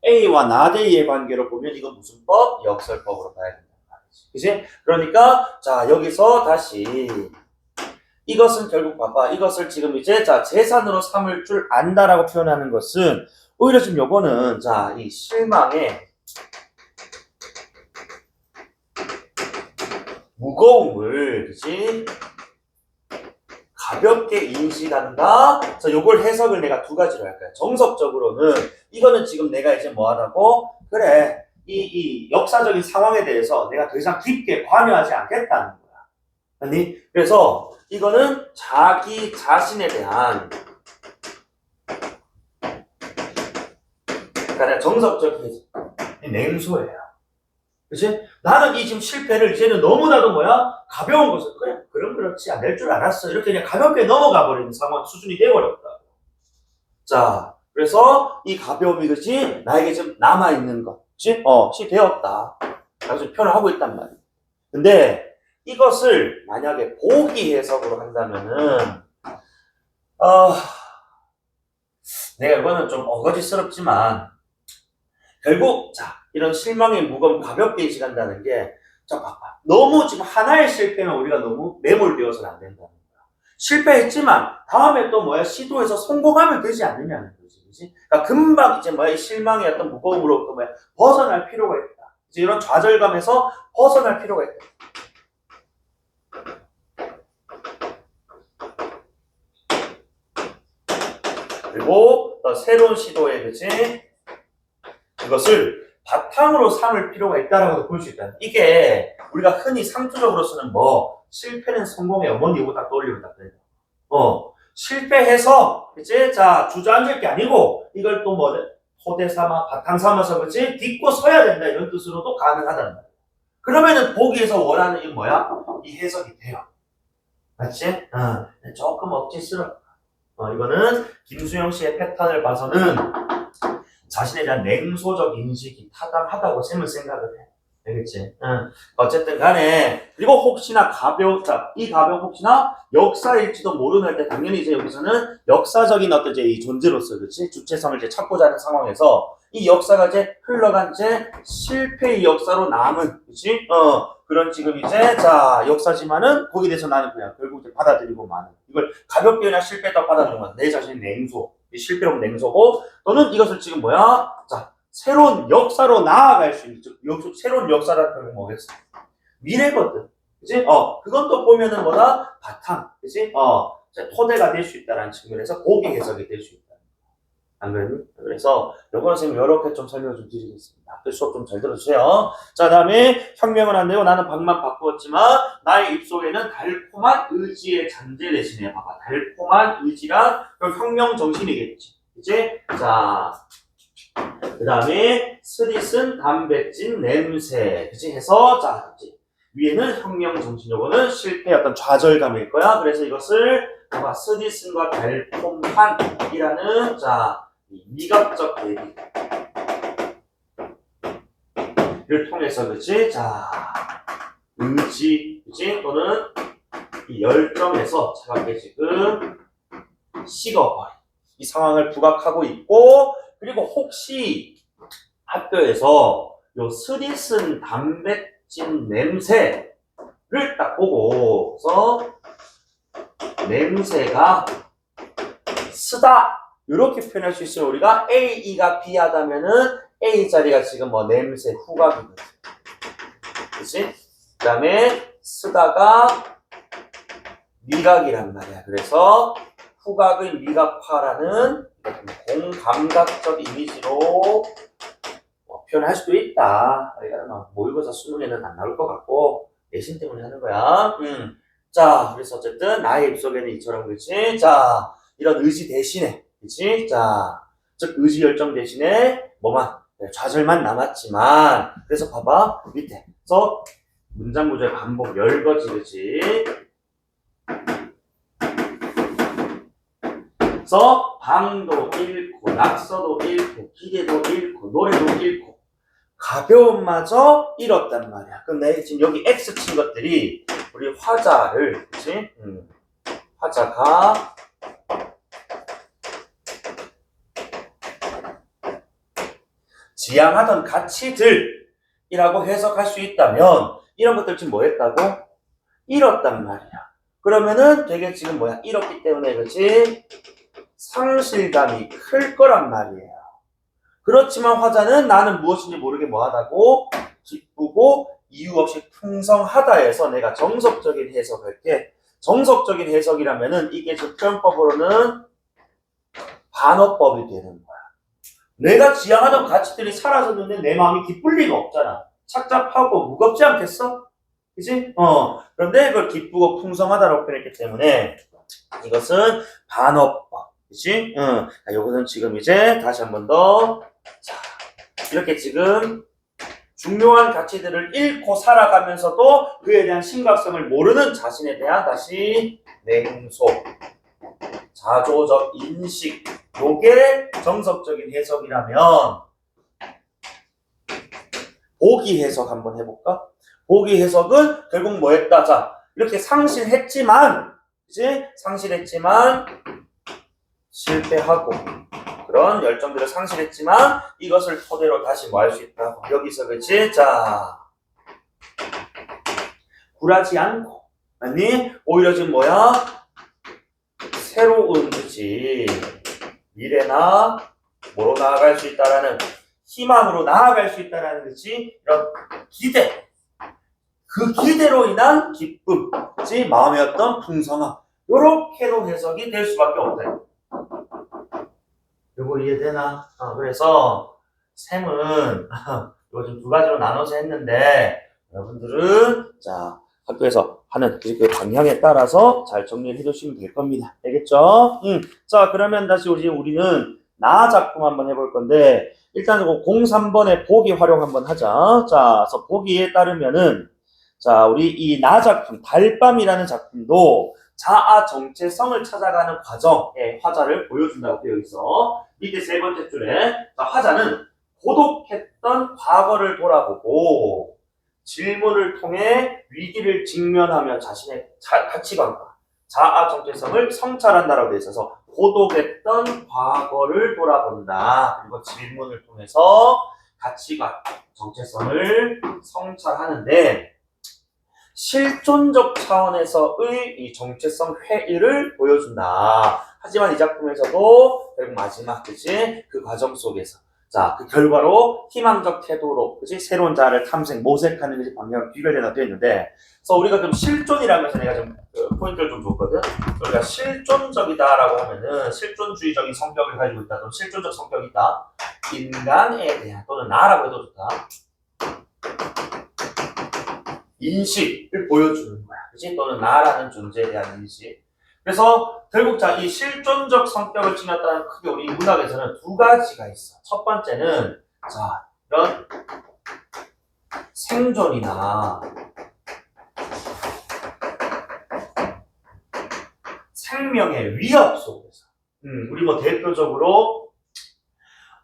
A와 not A의 관계로 보면 이건 무슨 법? 역설법으로 봐야 된다. 그치? 그러니까 자 여기서 다시 이것은 결국 봐봐. 이것을 지금 이제 자 재산으로 삼을 줄 안다라고 표현하는 것은 오히려 지금 요거는 자 이 실망의 무거움을 그치? 가볍게 인식한다. 그래서 요걸 해석을 내가 두 가지로 할 거야. 정석적으로는 이거는 지금 내가 이제 뭐 하라고? 그래. 이 역사적인 상황에 대해서 내가 더 이상 깊게 관여하지 않겠다는 거야. 아니? 그래서 이거는 자기 자신에 대한 그러니까 정석적인 냉소예요. 그치? 나는 이 지금 실패를 이제는 너무나도 뭐야? 가벼운 것을 그래 그럼 그렇지 안 될 줄 알았어 이렇게 그냥 가볍게 넘어가 버리는 상황 수준이 돼버렸다. 자 그래서 이 가벼움이 그치 나에게 지금 남아있는 것 그치? 시 되었다 라고 표현을 하고 있단 말이야. 근데 이것을 만약에 보기 해석으로 한다면은 내가 이거는 좀 어거지스럽지만 결국 자 이런 실망의 무거움 가볍게 인식한다는 게 자 봐봐 너무 지금 하나의 실패면 우리가 너무 매몰되어서는 안 된다는 거야. 실패했지만 다음에 또 뭐야 시도해서 성공하면 되지 않느냐는 거지, 그렇지? 그러니까 금방 이제 뭐야 실망의 어떤 무거움으로부터 뭐야 벗어날 필요가 있다. 이제 이런 좌절감에서 벗어날 필요가 있다. 그리고 또 새로운 시도에 그치 이것을 바탕으로 삼을 필요가 있다라고 볼 수 있다. 이게 우리가 흔히 상투적으로 쓰는 뭐 실패는 성공의 어머니고 딱 떠올리면 딱 돼요. 실패해서 이제 자 주저앉을 게 아니고 이걸 또 뭐 토대 삼아 바탕 삼아서 그치 딛고 서야 된다 이런 뜻으로도 가능하다는 거야. 그러면은 보기에서 원하는 이 뭐야? 이 해석이 돼요. 맞지? 조금 억지스럽다. 이거는 김수영 씨의 패턴을 봐서는 자신에 대한 냉소적 인식이 타당하다고 쌤은 생각을 해. 알겠지? 어쨌든 간에, 그리고 혹시나 이 가벼움 혹시나 역사일지도 모르는 때, 당연히 이제 여기서는 역사적인 어떤 이제 이 존재로서, 그렇지? 주체성을 이제 찾고자 하는 상황에서, 이 역사가 이제 흘러간 이제 실패의 역사로 남은, 그렇지? 그런 지금 이제, 자, 역사지만은, 거기에 대해서 나는 그냥 결국 이제 받아들이고 마는. 이걸 가볍게 그냥 실패했다고 받아들이는 거야. 내 자신의 냉소. 실패로 냉소고, 또는 이것을 지금 뭐야? 자, 새로운 역사로 나아갈 수 있는, 새로운 역사라는 건 뭐겠어? 미래거든. 그치? 그건 또 보면은 뭐다? 바탕. 그치? 토대가 될 수 있다라는 측면에서 고기 해석이 될 수 있다. 안 그랬니? 그래서 요거는 선생님 이렇게 좀 설명을 좀 드리겠습니다. 앞에 수업 좀 잘 들어주세요. 자, 다음에 혁명은 안 되고 나는 방만 바꾸었지만 나의 입속에는 달콤한 의지의 잔재 대신에 봐봐. 달콤한 의지란 그럼 혁명 정신이겠지. 그치? 자, 그 다음에 스릿은 담백진 냄새. 그치? 해서 자, 그치? 위에는 혁명 정신, 요거는 실패의 어떤 좌절감일 거야. 그래서 이것을 봐봐. 스릿은과 달콤한이라는 자, 미각적 대비를 통해서 그치? 자, 의지, 그치? 또는 이 열정에서 차갑게 지금 식어버린 이 상황을 부각하고 있고, 그리고 혹시 학교에서 요 스릿은 담백진 냄새를 딱 보고서 냄새가 쓰다 이렇게 표현할 수 있으면 우리가 A가 B하다면은 A 자리가 지금 뭐 냄새 후각이거든. 그치? 그 다음에 쓰다가 미각이란 말이야. 그래서 후각의 미각화라는 공감각적 이미지로 표현할 수도 있다. 모의고사 수능에는 안 나올 것 같고 내신 때문에 하는 거야. 자, 그래서 어쨌든 나의 입속에는 이처럼 그렇지. 자, 이런 의지 대신에, 그렇지. 자, 즉 의지 열정 대신에 뭐만 좌절만 남았지만, 그래서 봐봐 밑에. 그래서 문장 구조의 반복 열거지, 그렇지. 그래서 방도 잃고 낙서도 잃고 기대도 잃고 노래도 잃고 가벼움마저 잃었단 말이야. 그럼 내 지금 여기 X 친 것들이 우리 화자를, 그치? 화자가 지향하던 가치들이라고 해석할 수 있다면 이런 것들 지금 뭐 했다고? 잃었단 말이야. 그러면은 되게 지금 뭐야? 잃었기 때문에 그치? 상실감이 클 거란 말이에요. 그렇지만 화자는 나는 무엇인지 모르게 뭐하다고? 기쁘고 이유 없이 풍성하다에서 내가 정석적인 해석할게. 정석적인 해석이라면은 이게 즉 표현법으로는 반어법이 되는 거야. 내가 지향하던 가치들이 사라졌는데 내 마음이 기쁠 리가 없잖아. 착잡하고 무겁지 않겠어? 그치? 그런데 그걸 기쁘고 풍성하다라고 표현했기 때문에 이것은 반어법. 그치? 요것은 지금 이제 다시 한 번 더. 자, 이렇게 지금 중요한 가치들을 잃고 살아가면서도 그에 대한 심각성을 모르는 자신에 대한 다시 냉소, 자조적 인식, 요게 정석적인 해석이라면 보기 해석 한번 해볼까? 보기 해석은 결국 뭐 했다? 자, 이렇게 상실했지만, 그치? 상실했지만 실패하고 그런 열정들을 상실했지만 이것을 토대로 다시 뭐 할 수 있다고. 여기서 그치? 자, 굴하지 않고, 아니 오히려 지금 뭐야? 새로운 그치? 미래나 뭐로 나아갈 수 있다라는 희망으로 나아갈 수 있다라는 그치? 이런 기대, 그 기대로 인한 기쁨, 그치? 마음의 어떤 풍성함, 요렇게도 해석이 될 수밖에 없다. 요거 이해되나? 그래서 셈은 이거 좀 두 가지로 나눠서 했는데 여러분들은 자 학교에서 하는 그 방향에 따라서 잘 정리를 해두시면 될 겁니다. 알겠죠? 자 그러면 다시 우리는 나 작품 한번 해볼 건데 일단 03번의 보기 활용 한번 하자. 자, 그래서 보기에 따르면은 자 우리 이 나 작품 달밤이라는 작품도 자아 정체성을 찾아가는 과정의 화자를 보여준다고 되어 있어. 밑에 세 번째 줄에 화자는 고독했던 과거를 돌아보고 질문을 통해 위기를 직면하며 자신의 가치관과 자아 정체성을 성찰한다라고 되어 있어서 고독했던 과거를 돌아본다. 그리고 질문을 통해서 가치관, 정체성을 성찰하는데 실존적 차원에서의 이 정체성 회의를 보여준다. 하지만 이 작품에서도 결국 마지막 그치? 그 과정 속에서 자, 그 결과로 희망적 태도로 그치? 새로운 자아를 탐색, 모색하는 것이 방향 비교되어 있는데 그래서 우리가 좀 실존이라면서 내가 좀 포인트를 좀 줬거든. 우리가 실존적이다라고 하면은 실존주의적인 성격을 가지고 있다. 또는 실존적 성격이 있다. 인간에 대한 또는 나라고 해도 좋다. 인식을 보여주는 거야. 그치? 또는 나라는 존재에 대한 인식. 그래서 결국 자, 이 실존적 성격을 지녔다는 크게 우리 문학에서는 두 가지가 있어. 첫 번째는 자, 이런 생존이나 생명의 위협 속에서 우리 뭐 대표적으로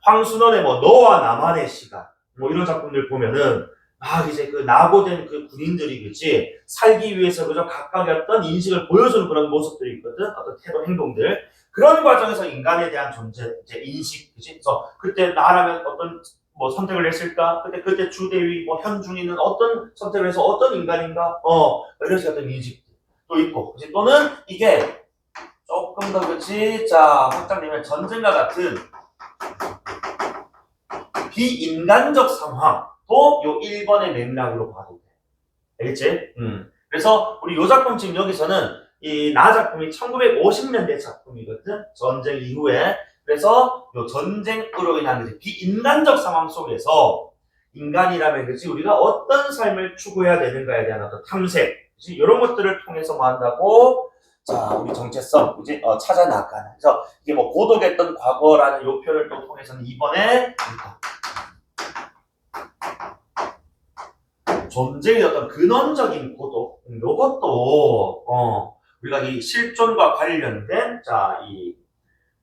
황순원의 뭐 너와 나만의 시간 뭐 이런 작품들 보면은 이제 그 낙오된 그 군인들이 그치 살기 위해서 그저 각각의 어떤 인식을 보여주는 그런 모습들이 있거든. 어떤 태도, 행동들 그런 과정에서 인간에 대한 존재, 이제 인식, 그치? 그래서 그때 나라면 어떤 뭐 선택을 했을까? 그때 주대위, 뭐 현중이는 어떤 선택을 해서 어떤 인간인가? 이런 식의 어떤 인식도 있고, 그치? 또는 이게 조금 더 그치? 자, 확장되면 전쟁과 같은 비인간적 상황. 또 요 1번의 맥락으로 봐도 돼. 알겠지? 그래서 우리 요 작품 지금 여기서는 이 나 작품이 1950년대 작품이거든. 전쟁 이후에. 그래서 요 전쟁으로 인한 비인간적 상황 속에서 인간이라면 그치 우리가 어떤 삶을 추구해야 되는가에 대한 어떤 탐색, 그치? 이런 것들을 통해서 뭐 한다고? 자, 우리 정체성, 그치? 찾아 나가는. 그래서 이게 뭐 고독했던 과거라는 요 표현을 또 통해서는 이번에 존재의 어떤 근원적인 고독, 요것도, 우리가 이 실존과 관련된, 자, 이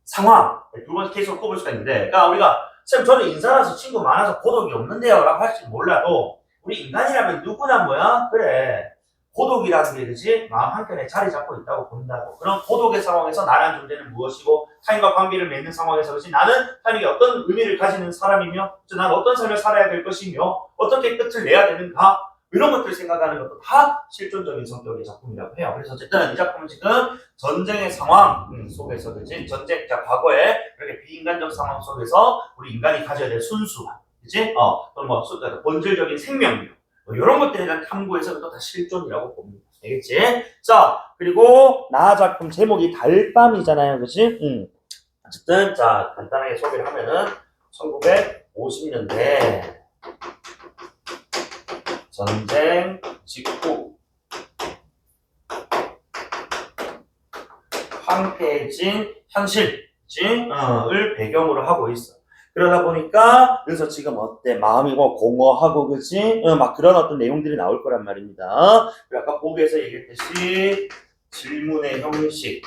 상황, 두 번째 케이스로 꼽을 수가 있는데, 그러니까 우리가 쌤 저는 인사라서 친구 많아서 고독이 없는데요 라고 할지 몰라도 우리 인간이라면 누구나 뭐야? 그래. 고독이라는 게 그지? 마음 한켠에 자리 잡고 있다고 본다고. 그런 고독의 상황에서 나란 존재는 무엇이고 타인과 관계를 맺는 상황에서 그지? 나는 타인에게 어떤 의미를 가지는 사람이며 나는 어떤 삶을 살아야 될 것이며 어떻게 끝을 내야 되는가 이런 것들 생각하는 것도 다 실존적인 성격의 작품이라고 해요. 그래서 어쨌든 이 작품은 지금 전쟁의 상황 속에서 그지? 전쟁, 자 과거에 이렇게 비인간적 상황 속에서 우리 인간이 가져야 될 순수함 그지? 또는 뭐 본질적인 생명력 뭐 이런 것들에 대한 탐구에서 또 다 실존이라고 봅니다. 알겠지? 자, 그리고 나 작품 제목이 달밤이잖아요. 그치? 어쨌든, 자, 간단하게 소개를 하면은, 1950년대, 전쟁 직후, 황폐해진 현실, 을 배경으로 하고 있어. 그러다 보니까 여기서 지금 어때? 마음이 뭐 공허하고 그치? 막 그런 어떤 내용들이 나올 거란 말입니다. 그리고 아까 보기에서 얘기했듯이 질문의 형식을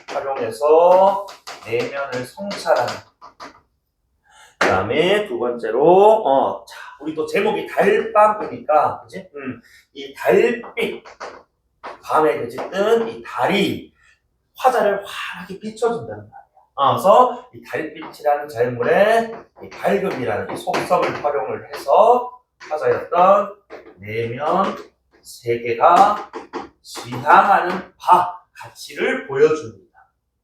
활용해서 내면을 성찰하는 그 다음에 두 번째로 자 우리 또 제목이 달밤이니까 그치? 이 달빛 밤에 그치 뜬 이 달이 화자를 환하게 비춰준다는 거야. 그래서 이 달빛이라는 잘물의 이 밝음이라는 이 속성을 활용을 해서 화자였던 내면 세계가 지향하는 가치를 보여줍니다.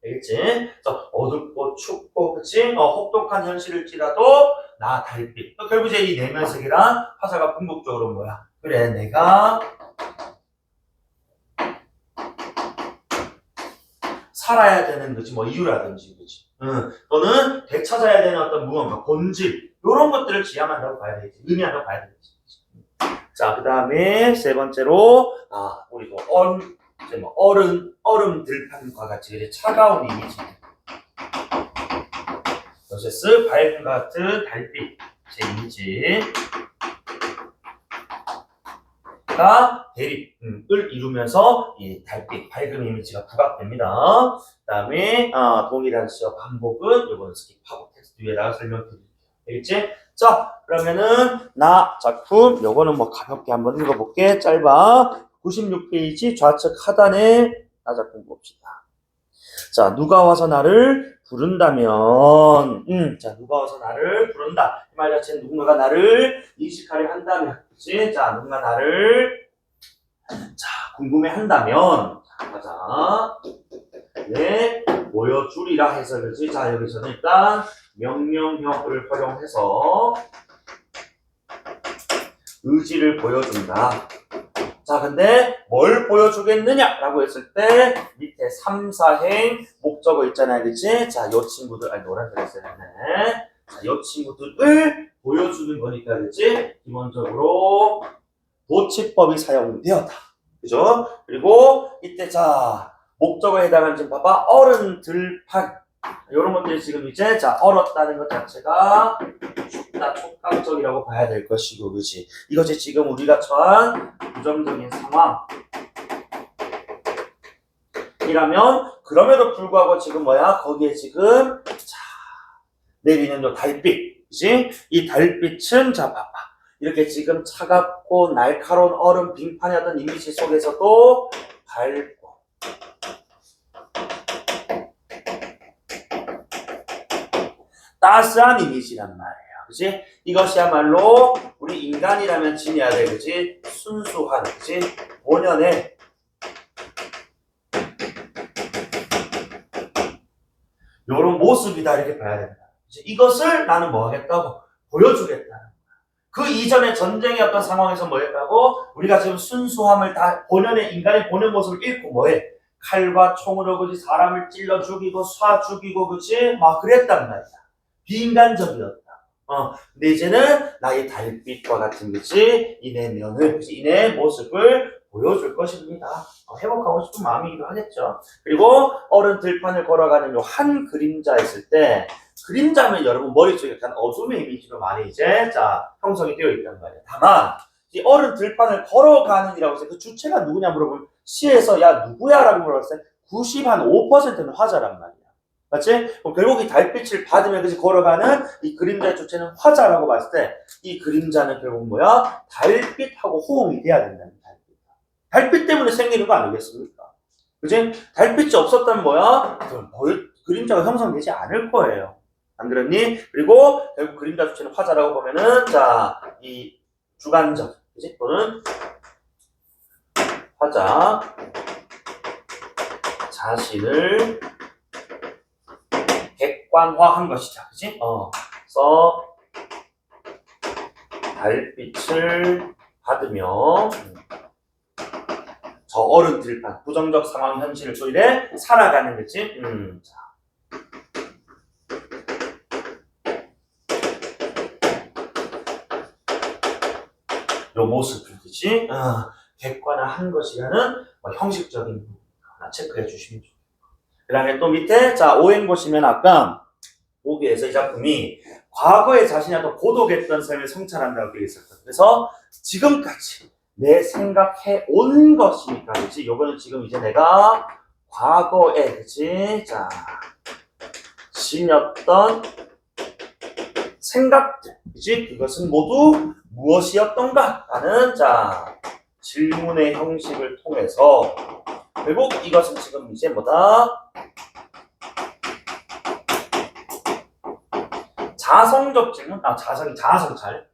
알겠지? 그래서 어둡고 춥고 그치? 혹독한 현실일지라도 나 달빛. 결국 이제 이 내면 세계란 화자가 궁극적으로 뭐야? 그래 내가 살아야 되는 거지, 뭐 이유라든지, 그지? 또는 되찾아야 되는 어떤 무언가, 본질 이런 것들을 지향한다고 봐야 되지, 의미한다고 봐야 되지. 자, 그 다음에 세 번째로 우리 얼음 들판과 같이 그래, 차가운 이미지. 요세스 밝음 같은 달빛 제 이미지. 가 대립을 이루면서 이 달빛, 밝은 이미지가 부각됩니다. 그 다음에 동일한 시어 반복은 이번 스킵하고 텍스트 위에다가 설명드릴게요. 알겠지? 자, 그러면은 나 작품 요거는 뭐 가볍게 한번 읽어볼게. 짧아. 96페이지 좌측 하단에 나 작품 봅시다. 자, 누가 와서 나를 부른다면 자, 누가 와서 나를 부른다. 이 말 자체는 누군가가 나를 인식하려 한다면 그치? 자, 누군가 나를 궁금해 한다면 가자. 네, 보여주리라 해서 그렇지. 자, 여기서는 일단 명령형을 활용해서 의지를 보여준다. 자, 근데 뭘 보여주겠느냐라고 했을 때 밑에 3, 4행 목적어 있잖아요. 그치? 자, 요 친구들, 노란색 있어야 되네. 자, 요 친구들을 보여주는 거니까, 그치? 기본적으로 도치법이 사용되었다. 그죠? 그리고 이때 자, 목적어에 해당하는 지금 봐봐. 어른 들판. 이런 것들이 지금 이제 자, 얼었다는 것 자체가 춥다, 촉각적이라고 봐야 될 것이고, 그치? 이것이 지금 우리가 처한 부정적인 상황이라면, 그럼에도 불구하고 지금 뭐야? 거기에 지금, 자, 내리는 요 달빛, 그치? 이 달빛은, 자, 봐봐. 이렇게 지금 차갑고 날카로운 얼음 빙판의 어떤 이미지 속에서도 밝고, 따스한 이미지란 말이에요. 그치? 이것이야말로 우리 인간이라면 지녀야 돼. 그치? 순수한, 그치? 본연의 요런 모습이다. 이렇게 봐야 된다. 그치? 이것을 나는 뭐 하겠다고? 보여주겠다. 그 이전의 전쟁의 어떤 상황에서 뭐 했다고? 우리가 지금 순수함을 다 본연의 인간의 본연 모습을 잃고 뭐해? 칼과 총으로 그치? 사람을 찔러 죽이고 쏴 죽이고 그치? 막 그랬단 말이야. 비인간적이었다. 근데 이제는 나의 달빛과 같은 그치? 이 내면을, 그치? 이 내 모습을 보여줄 것입니다. 회복하고 싶은 마음이기도 하겠죠. 그리고 어른 들판을 걸어가는 요 한 그림자 있을 때, 그림자면 여러분 머릿속에 약간 어둠의 이미지로 많이 이제, 자, 형성이 되어 있단 말이에요. 다만, 이 어른 들판을 걸어가는 이라고 해서 그 주체가 누구냐 물어보면, 시에서 야, 누구야? 라고 물어봤을 때 95%는 화자란 말이야. 맞지? 그럼 결국 이 달빛을 받으면 그치 걸어가는 이 그림자의 주체는 화자라고 봤을 때 이 그림자는 결국 뭐야? 달빛하고 호응이 돼야 된다는 달빛. 달빛 때문에 생기는 거 아니겠습니까? 그치? 달빛이 없었다면 뭐야? 그림자가 형성되지 않을 거예요. 안 그랬니? 그리고 결국 그림자 주체는 화자라고 보면은 자, 이 주관적, 그치? 또는 화자 자신을 객관화한 것이다. 그치? 그래서 달빛을 받으며 저 어른 들판, 부정적 상황 현실을 또 이래 살아가는 거지. 자. 요 모습을 그치? 객관화한 것이라는 형식적인 부분 하나 체크해 주시면 좋겠고. 그 다음에 또 밑에 자 오행 보시면 아까 보기에서 이 작품이 과거에 자신이 어떤 고독했던 삶을 성찰한다고 되어 있었거든. 그래서 지금까지 내 생각해 온 것이니까, 그치? 요거는 지금 이제 내가 과거에, 그치? 자, 지녔던 생각들, 그치? 그것은 모두 무엇이었던가? 라는, 자, 질문의 형식을 통해서 결국 이것은 지금 이제 뭐다? 자성적 질문? 자아성찰.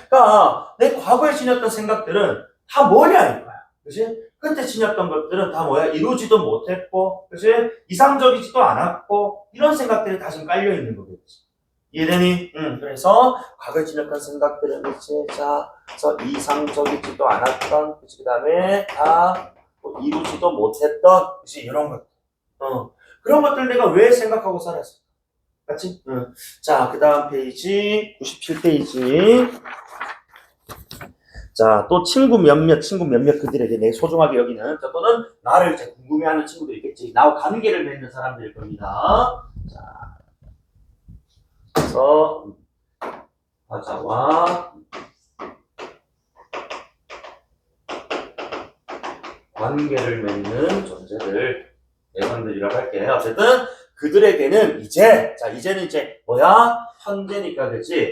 그러니까 내 과거에 지녔던 생각들은 다 뭐냐 이거야. 그치? 그때 지녔던 것들은 다 뭐야? 이루지도 못했고, 그치? 이상적이지도 않았고, 이런 생각들이 다 지금 깔려있는 거겠지. 이해되니? 그래서 과거에 지녔던 생각들은 그치? 자, 그래서 이상적이지도 않았던, 그치? 그 다음에 다 이루지도 못했던, 그치? 이런 것들. 그런 것들 내가 왜 생각하고 살았어? 맞지? 자, 그 다음 페이지, 97페이지. 자, 또 친구 몇몇 그들에게 내 소중하게 여기는, 또는 나를 이제 궁금해하는 친구들이 있겠지. 나와 관계를 맺는 사람들일 겁니다. 자, 그래서, 화자와 관계를 맺는 존재들, 예선들이라고 할게. 어쨌든, 그들에게는 이제는 이제, 뭐야? 현재니까, 그치?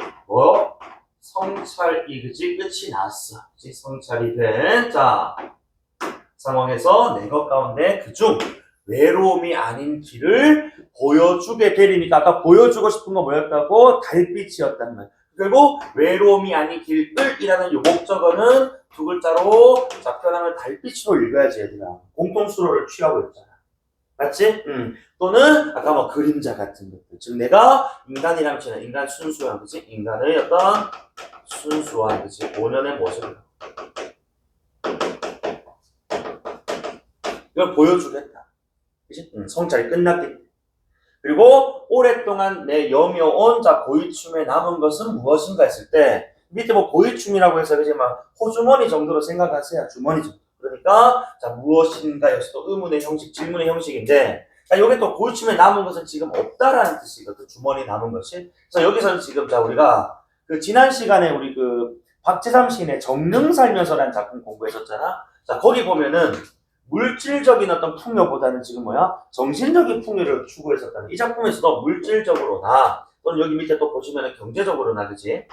성찰이, 그치? 끝이 났어. 그치? 성찰이 된, 자, 상황에서 내 것 가운데 그중 외로움이 아닌 길을 보여주게 되리니까 아까 보여주고 싶은 거 뭐였다고? 달빛이었단 말이야. 결국 외로움이 아닌 길을이라는 요 목적어는 두 글자로 자, 표현하면 달빛으로 읽어야지 얘들아. 공통수로를 취하고 있잖아. 맞지? 또는 아까 뭐 그림자 같은 것들. 즉 내가 인간이라면 저는 인간 순수한 그치? 인간의 어떤 순수한 그치? 본연의 모습을 이걸 보여주겠다. 그치? 성찰이 끝났기 때문에. 그리고 오랫동안 내 염려온 자 고이춤에 남은 것은 무엇인가 했을 때 밑에 뭐 고이춤이라고 해서 그지 막 호주머니 정도로 생각하세요. 주머니 정도. 그러니까 자 무엇인가 여기서 또 의문의 형식, 질문의 형식인데 자 여기 또 고이춤에 남은 것은 지금 없다라는 뜻이거든. 주머니 남은 것이. 그래서 여기서는 지금 자 우리가 그 지난 시간에 우리 그 박재삼 시인의 정릉 살면서라는 작품 공부했었잖아. 자 거기 보면은 물질적인 어떤 풍요보다는 지금 뭐야? 정신적인 풍요를 추구했었다는 이 작품에서도 물질적으로나 또는 여기 밑에 또 보시면 경제적으로나 그지?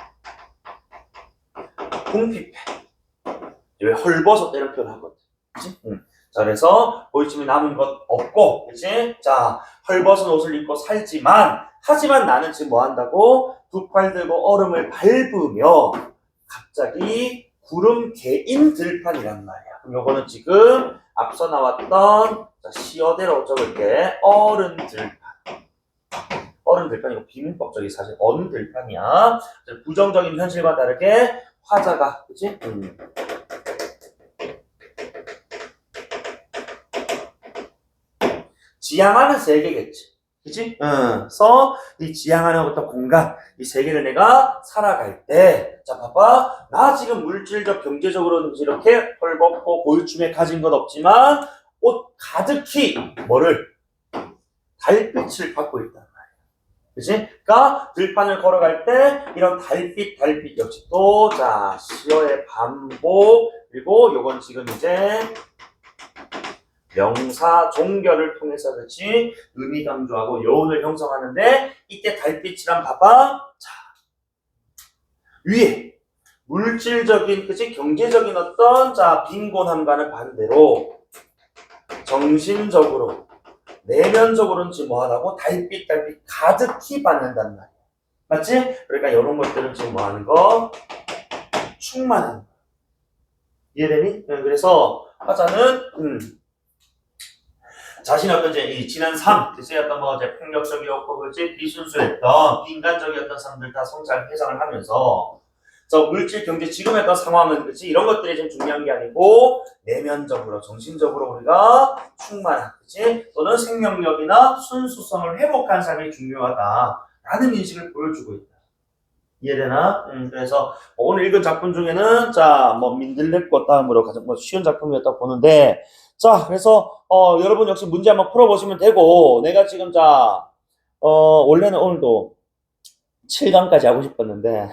궁핍해. 왜 헐벗었다 이런 표현을 하거든. 그지? 자 그래서 보이침이 남은 것 없고 그지? 자 헐벗은 옷을 입고 살지만 하지만 나는 지금 뭐 한다고? 두 팔 들고 얼음을 밟으며 갑자기 구름 개인 들판이란 말이야. 그럼 요거는 지금 앞서 나왔던 시어대로 적을게. 어른 들판. 어른 들판이고 비문법적인 사실 어른 들판이야. 부정적인 현실과 다르게 화자가 그치? 지향하는 세계겠지. 그치? 그래서 이 지향하는 어떤 공간, 이 세계를 내가 살아갈 때, 자, 봐봐. 나 지금 물질적, 경제적으로는 이렇게 헐벗고 고유춤에 가진 건 없지만, 옷 가득히, 뭐를? 달빛을 받고 있단 말이야. 그치? 그러니까 들판을 걸어갈 때 이런 달빛 역시 또 자 시어의 반복 그리고 요건 지금 이제 명사 종결을 통해서 그치 의미 강조하고 여운을 형성하는데 이때 달빛이란 봐봐 자 위에 물질적인 그치 경제적인 어떤 자 빈곤함과는 반대로 정신적으로 내면적으로는 지금 뭐하다고 달빛 가득히 받는단 말이야. 맞지? 그러니까 이런 것들은 지금 뭐하는 거? 충만한 거. 이해되니? 그래서 화자는 자신의 어떤 이제 이 지난 삶, 그치 어떤 뭐 이제 폭력적이었고 그렇지 비순수했던 비인간적이었던 삶들 다 성찰 회상을 하면서 저 물질 경제 지금의 어떤 상황은 그치 이런 것들이 좀 중요한 게 아니고 내면적으로 정신적으로 우리가 충만한 그치 또는 생명력이나 순수성을 회복한 삶이 중요하다라는 인식을 보여주고 있다. 이해되나? 그래서 오늘 읽은 작품 중에는 자 뭐 민들레꽃 다음으로 가장 뭐 쉬운 작품이었다 보는데 자 그래서 여러분 역시 문제 한번 풀어보시면 되고 내가 지금 자 원래는 오늘도 7강까지 하고 싶었는데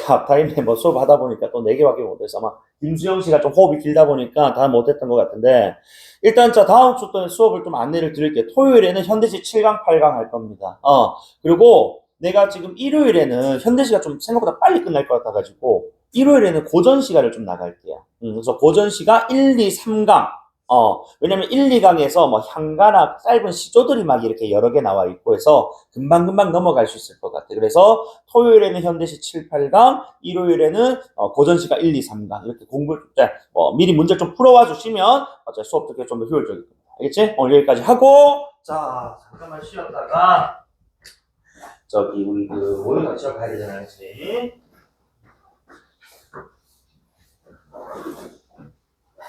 앞타임에 뭐 수업 하다 보니까 또 4개밖에 못해서 아마 김수영 씨가 좀 호흡이 길다 보니까 다 못했던 것 같은데 일단 자 다음 주 또 수업을 좀 안내를 드릴게요. 토요일에는 현대시 7강, 8강 할 겁니다. 그리고 내가 지금 일요일에는 현대시가 좀 생각보다 빨리 끝날 것 같아가지고 일요일에는 고전 시간을 좀 나갈게요. 그래서 고전 시가 1, 2, 3강 왜냐면 1, 2강에서 뭐 향가나 짧은 시조들이 막 이렇게 여러 개 나와 있고 해서 금방금방 넘어갈 수 있을 것 같아요. 그래서 토요일에는 현대시 7, 8강, 일요일에는 고전시가 1, 2, 3강 이렇게 공부를 미리 문제 좀 풀어와 주시면 수업 듣기 좀 더 효율적일 겁니다. 알겠지? 오늘 여기까지 하고 자 잠깐만 쉬었다가 저기 우리 그 모의 같이 가야 되잖아요. 그치?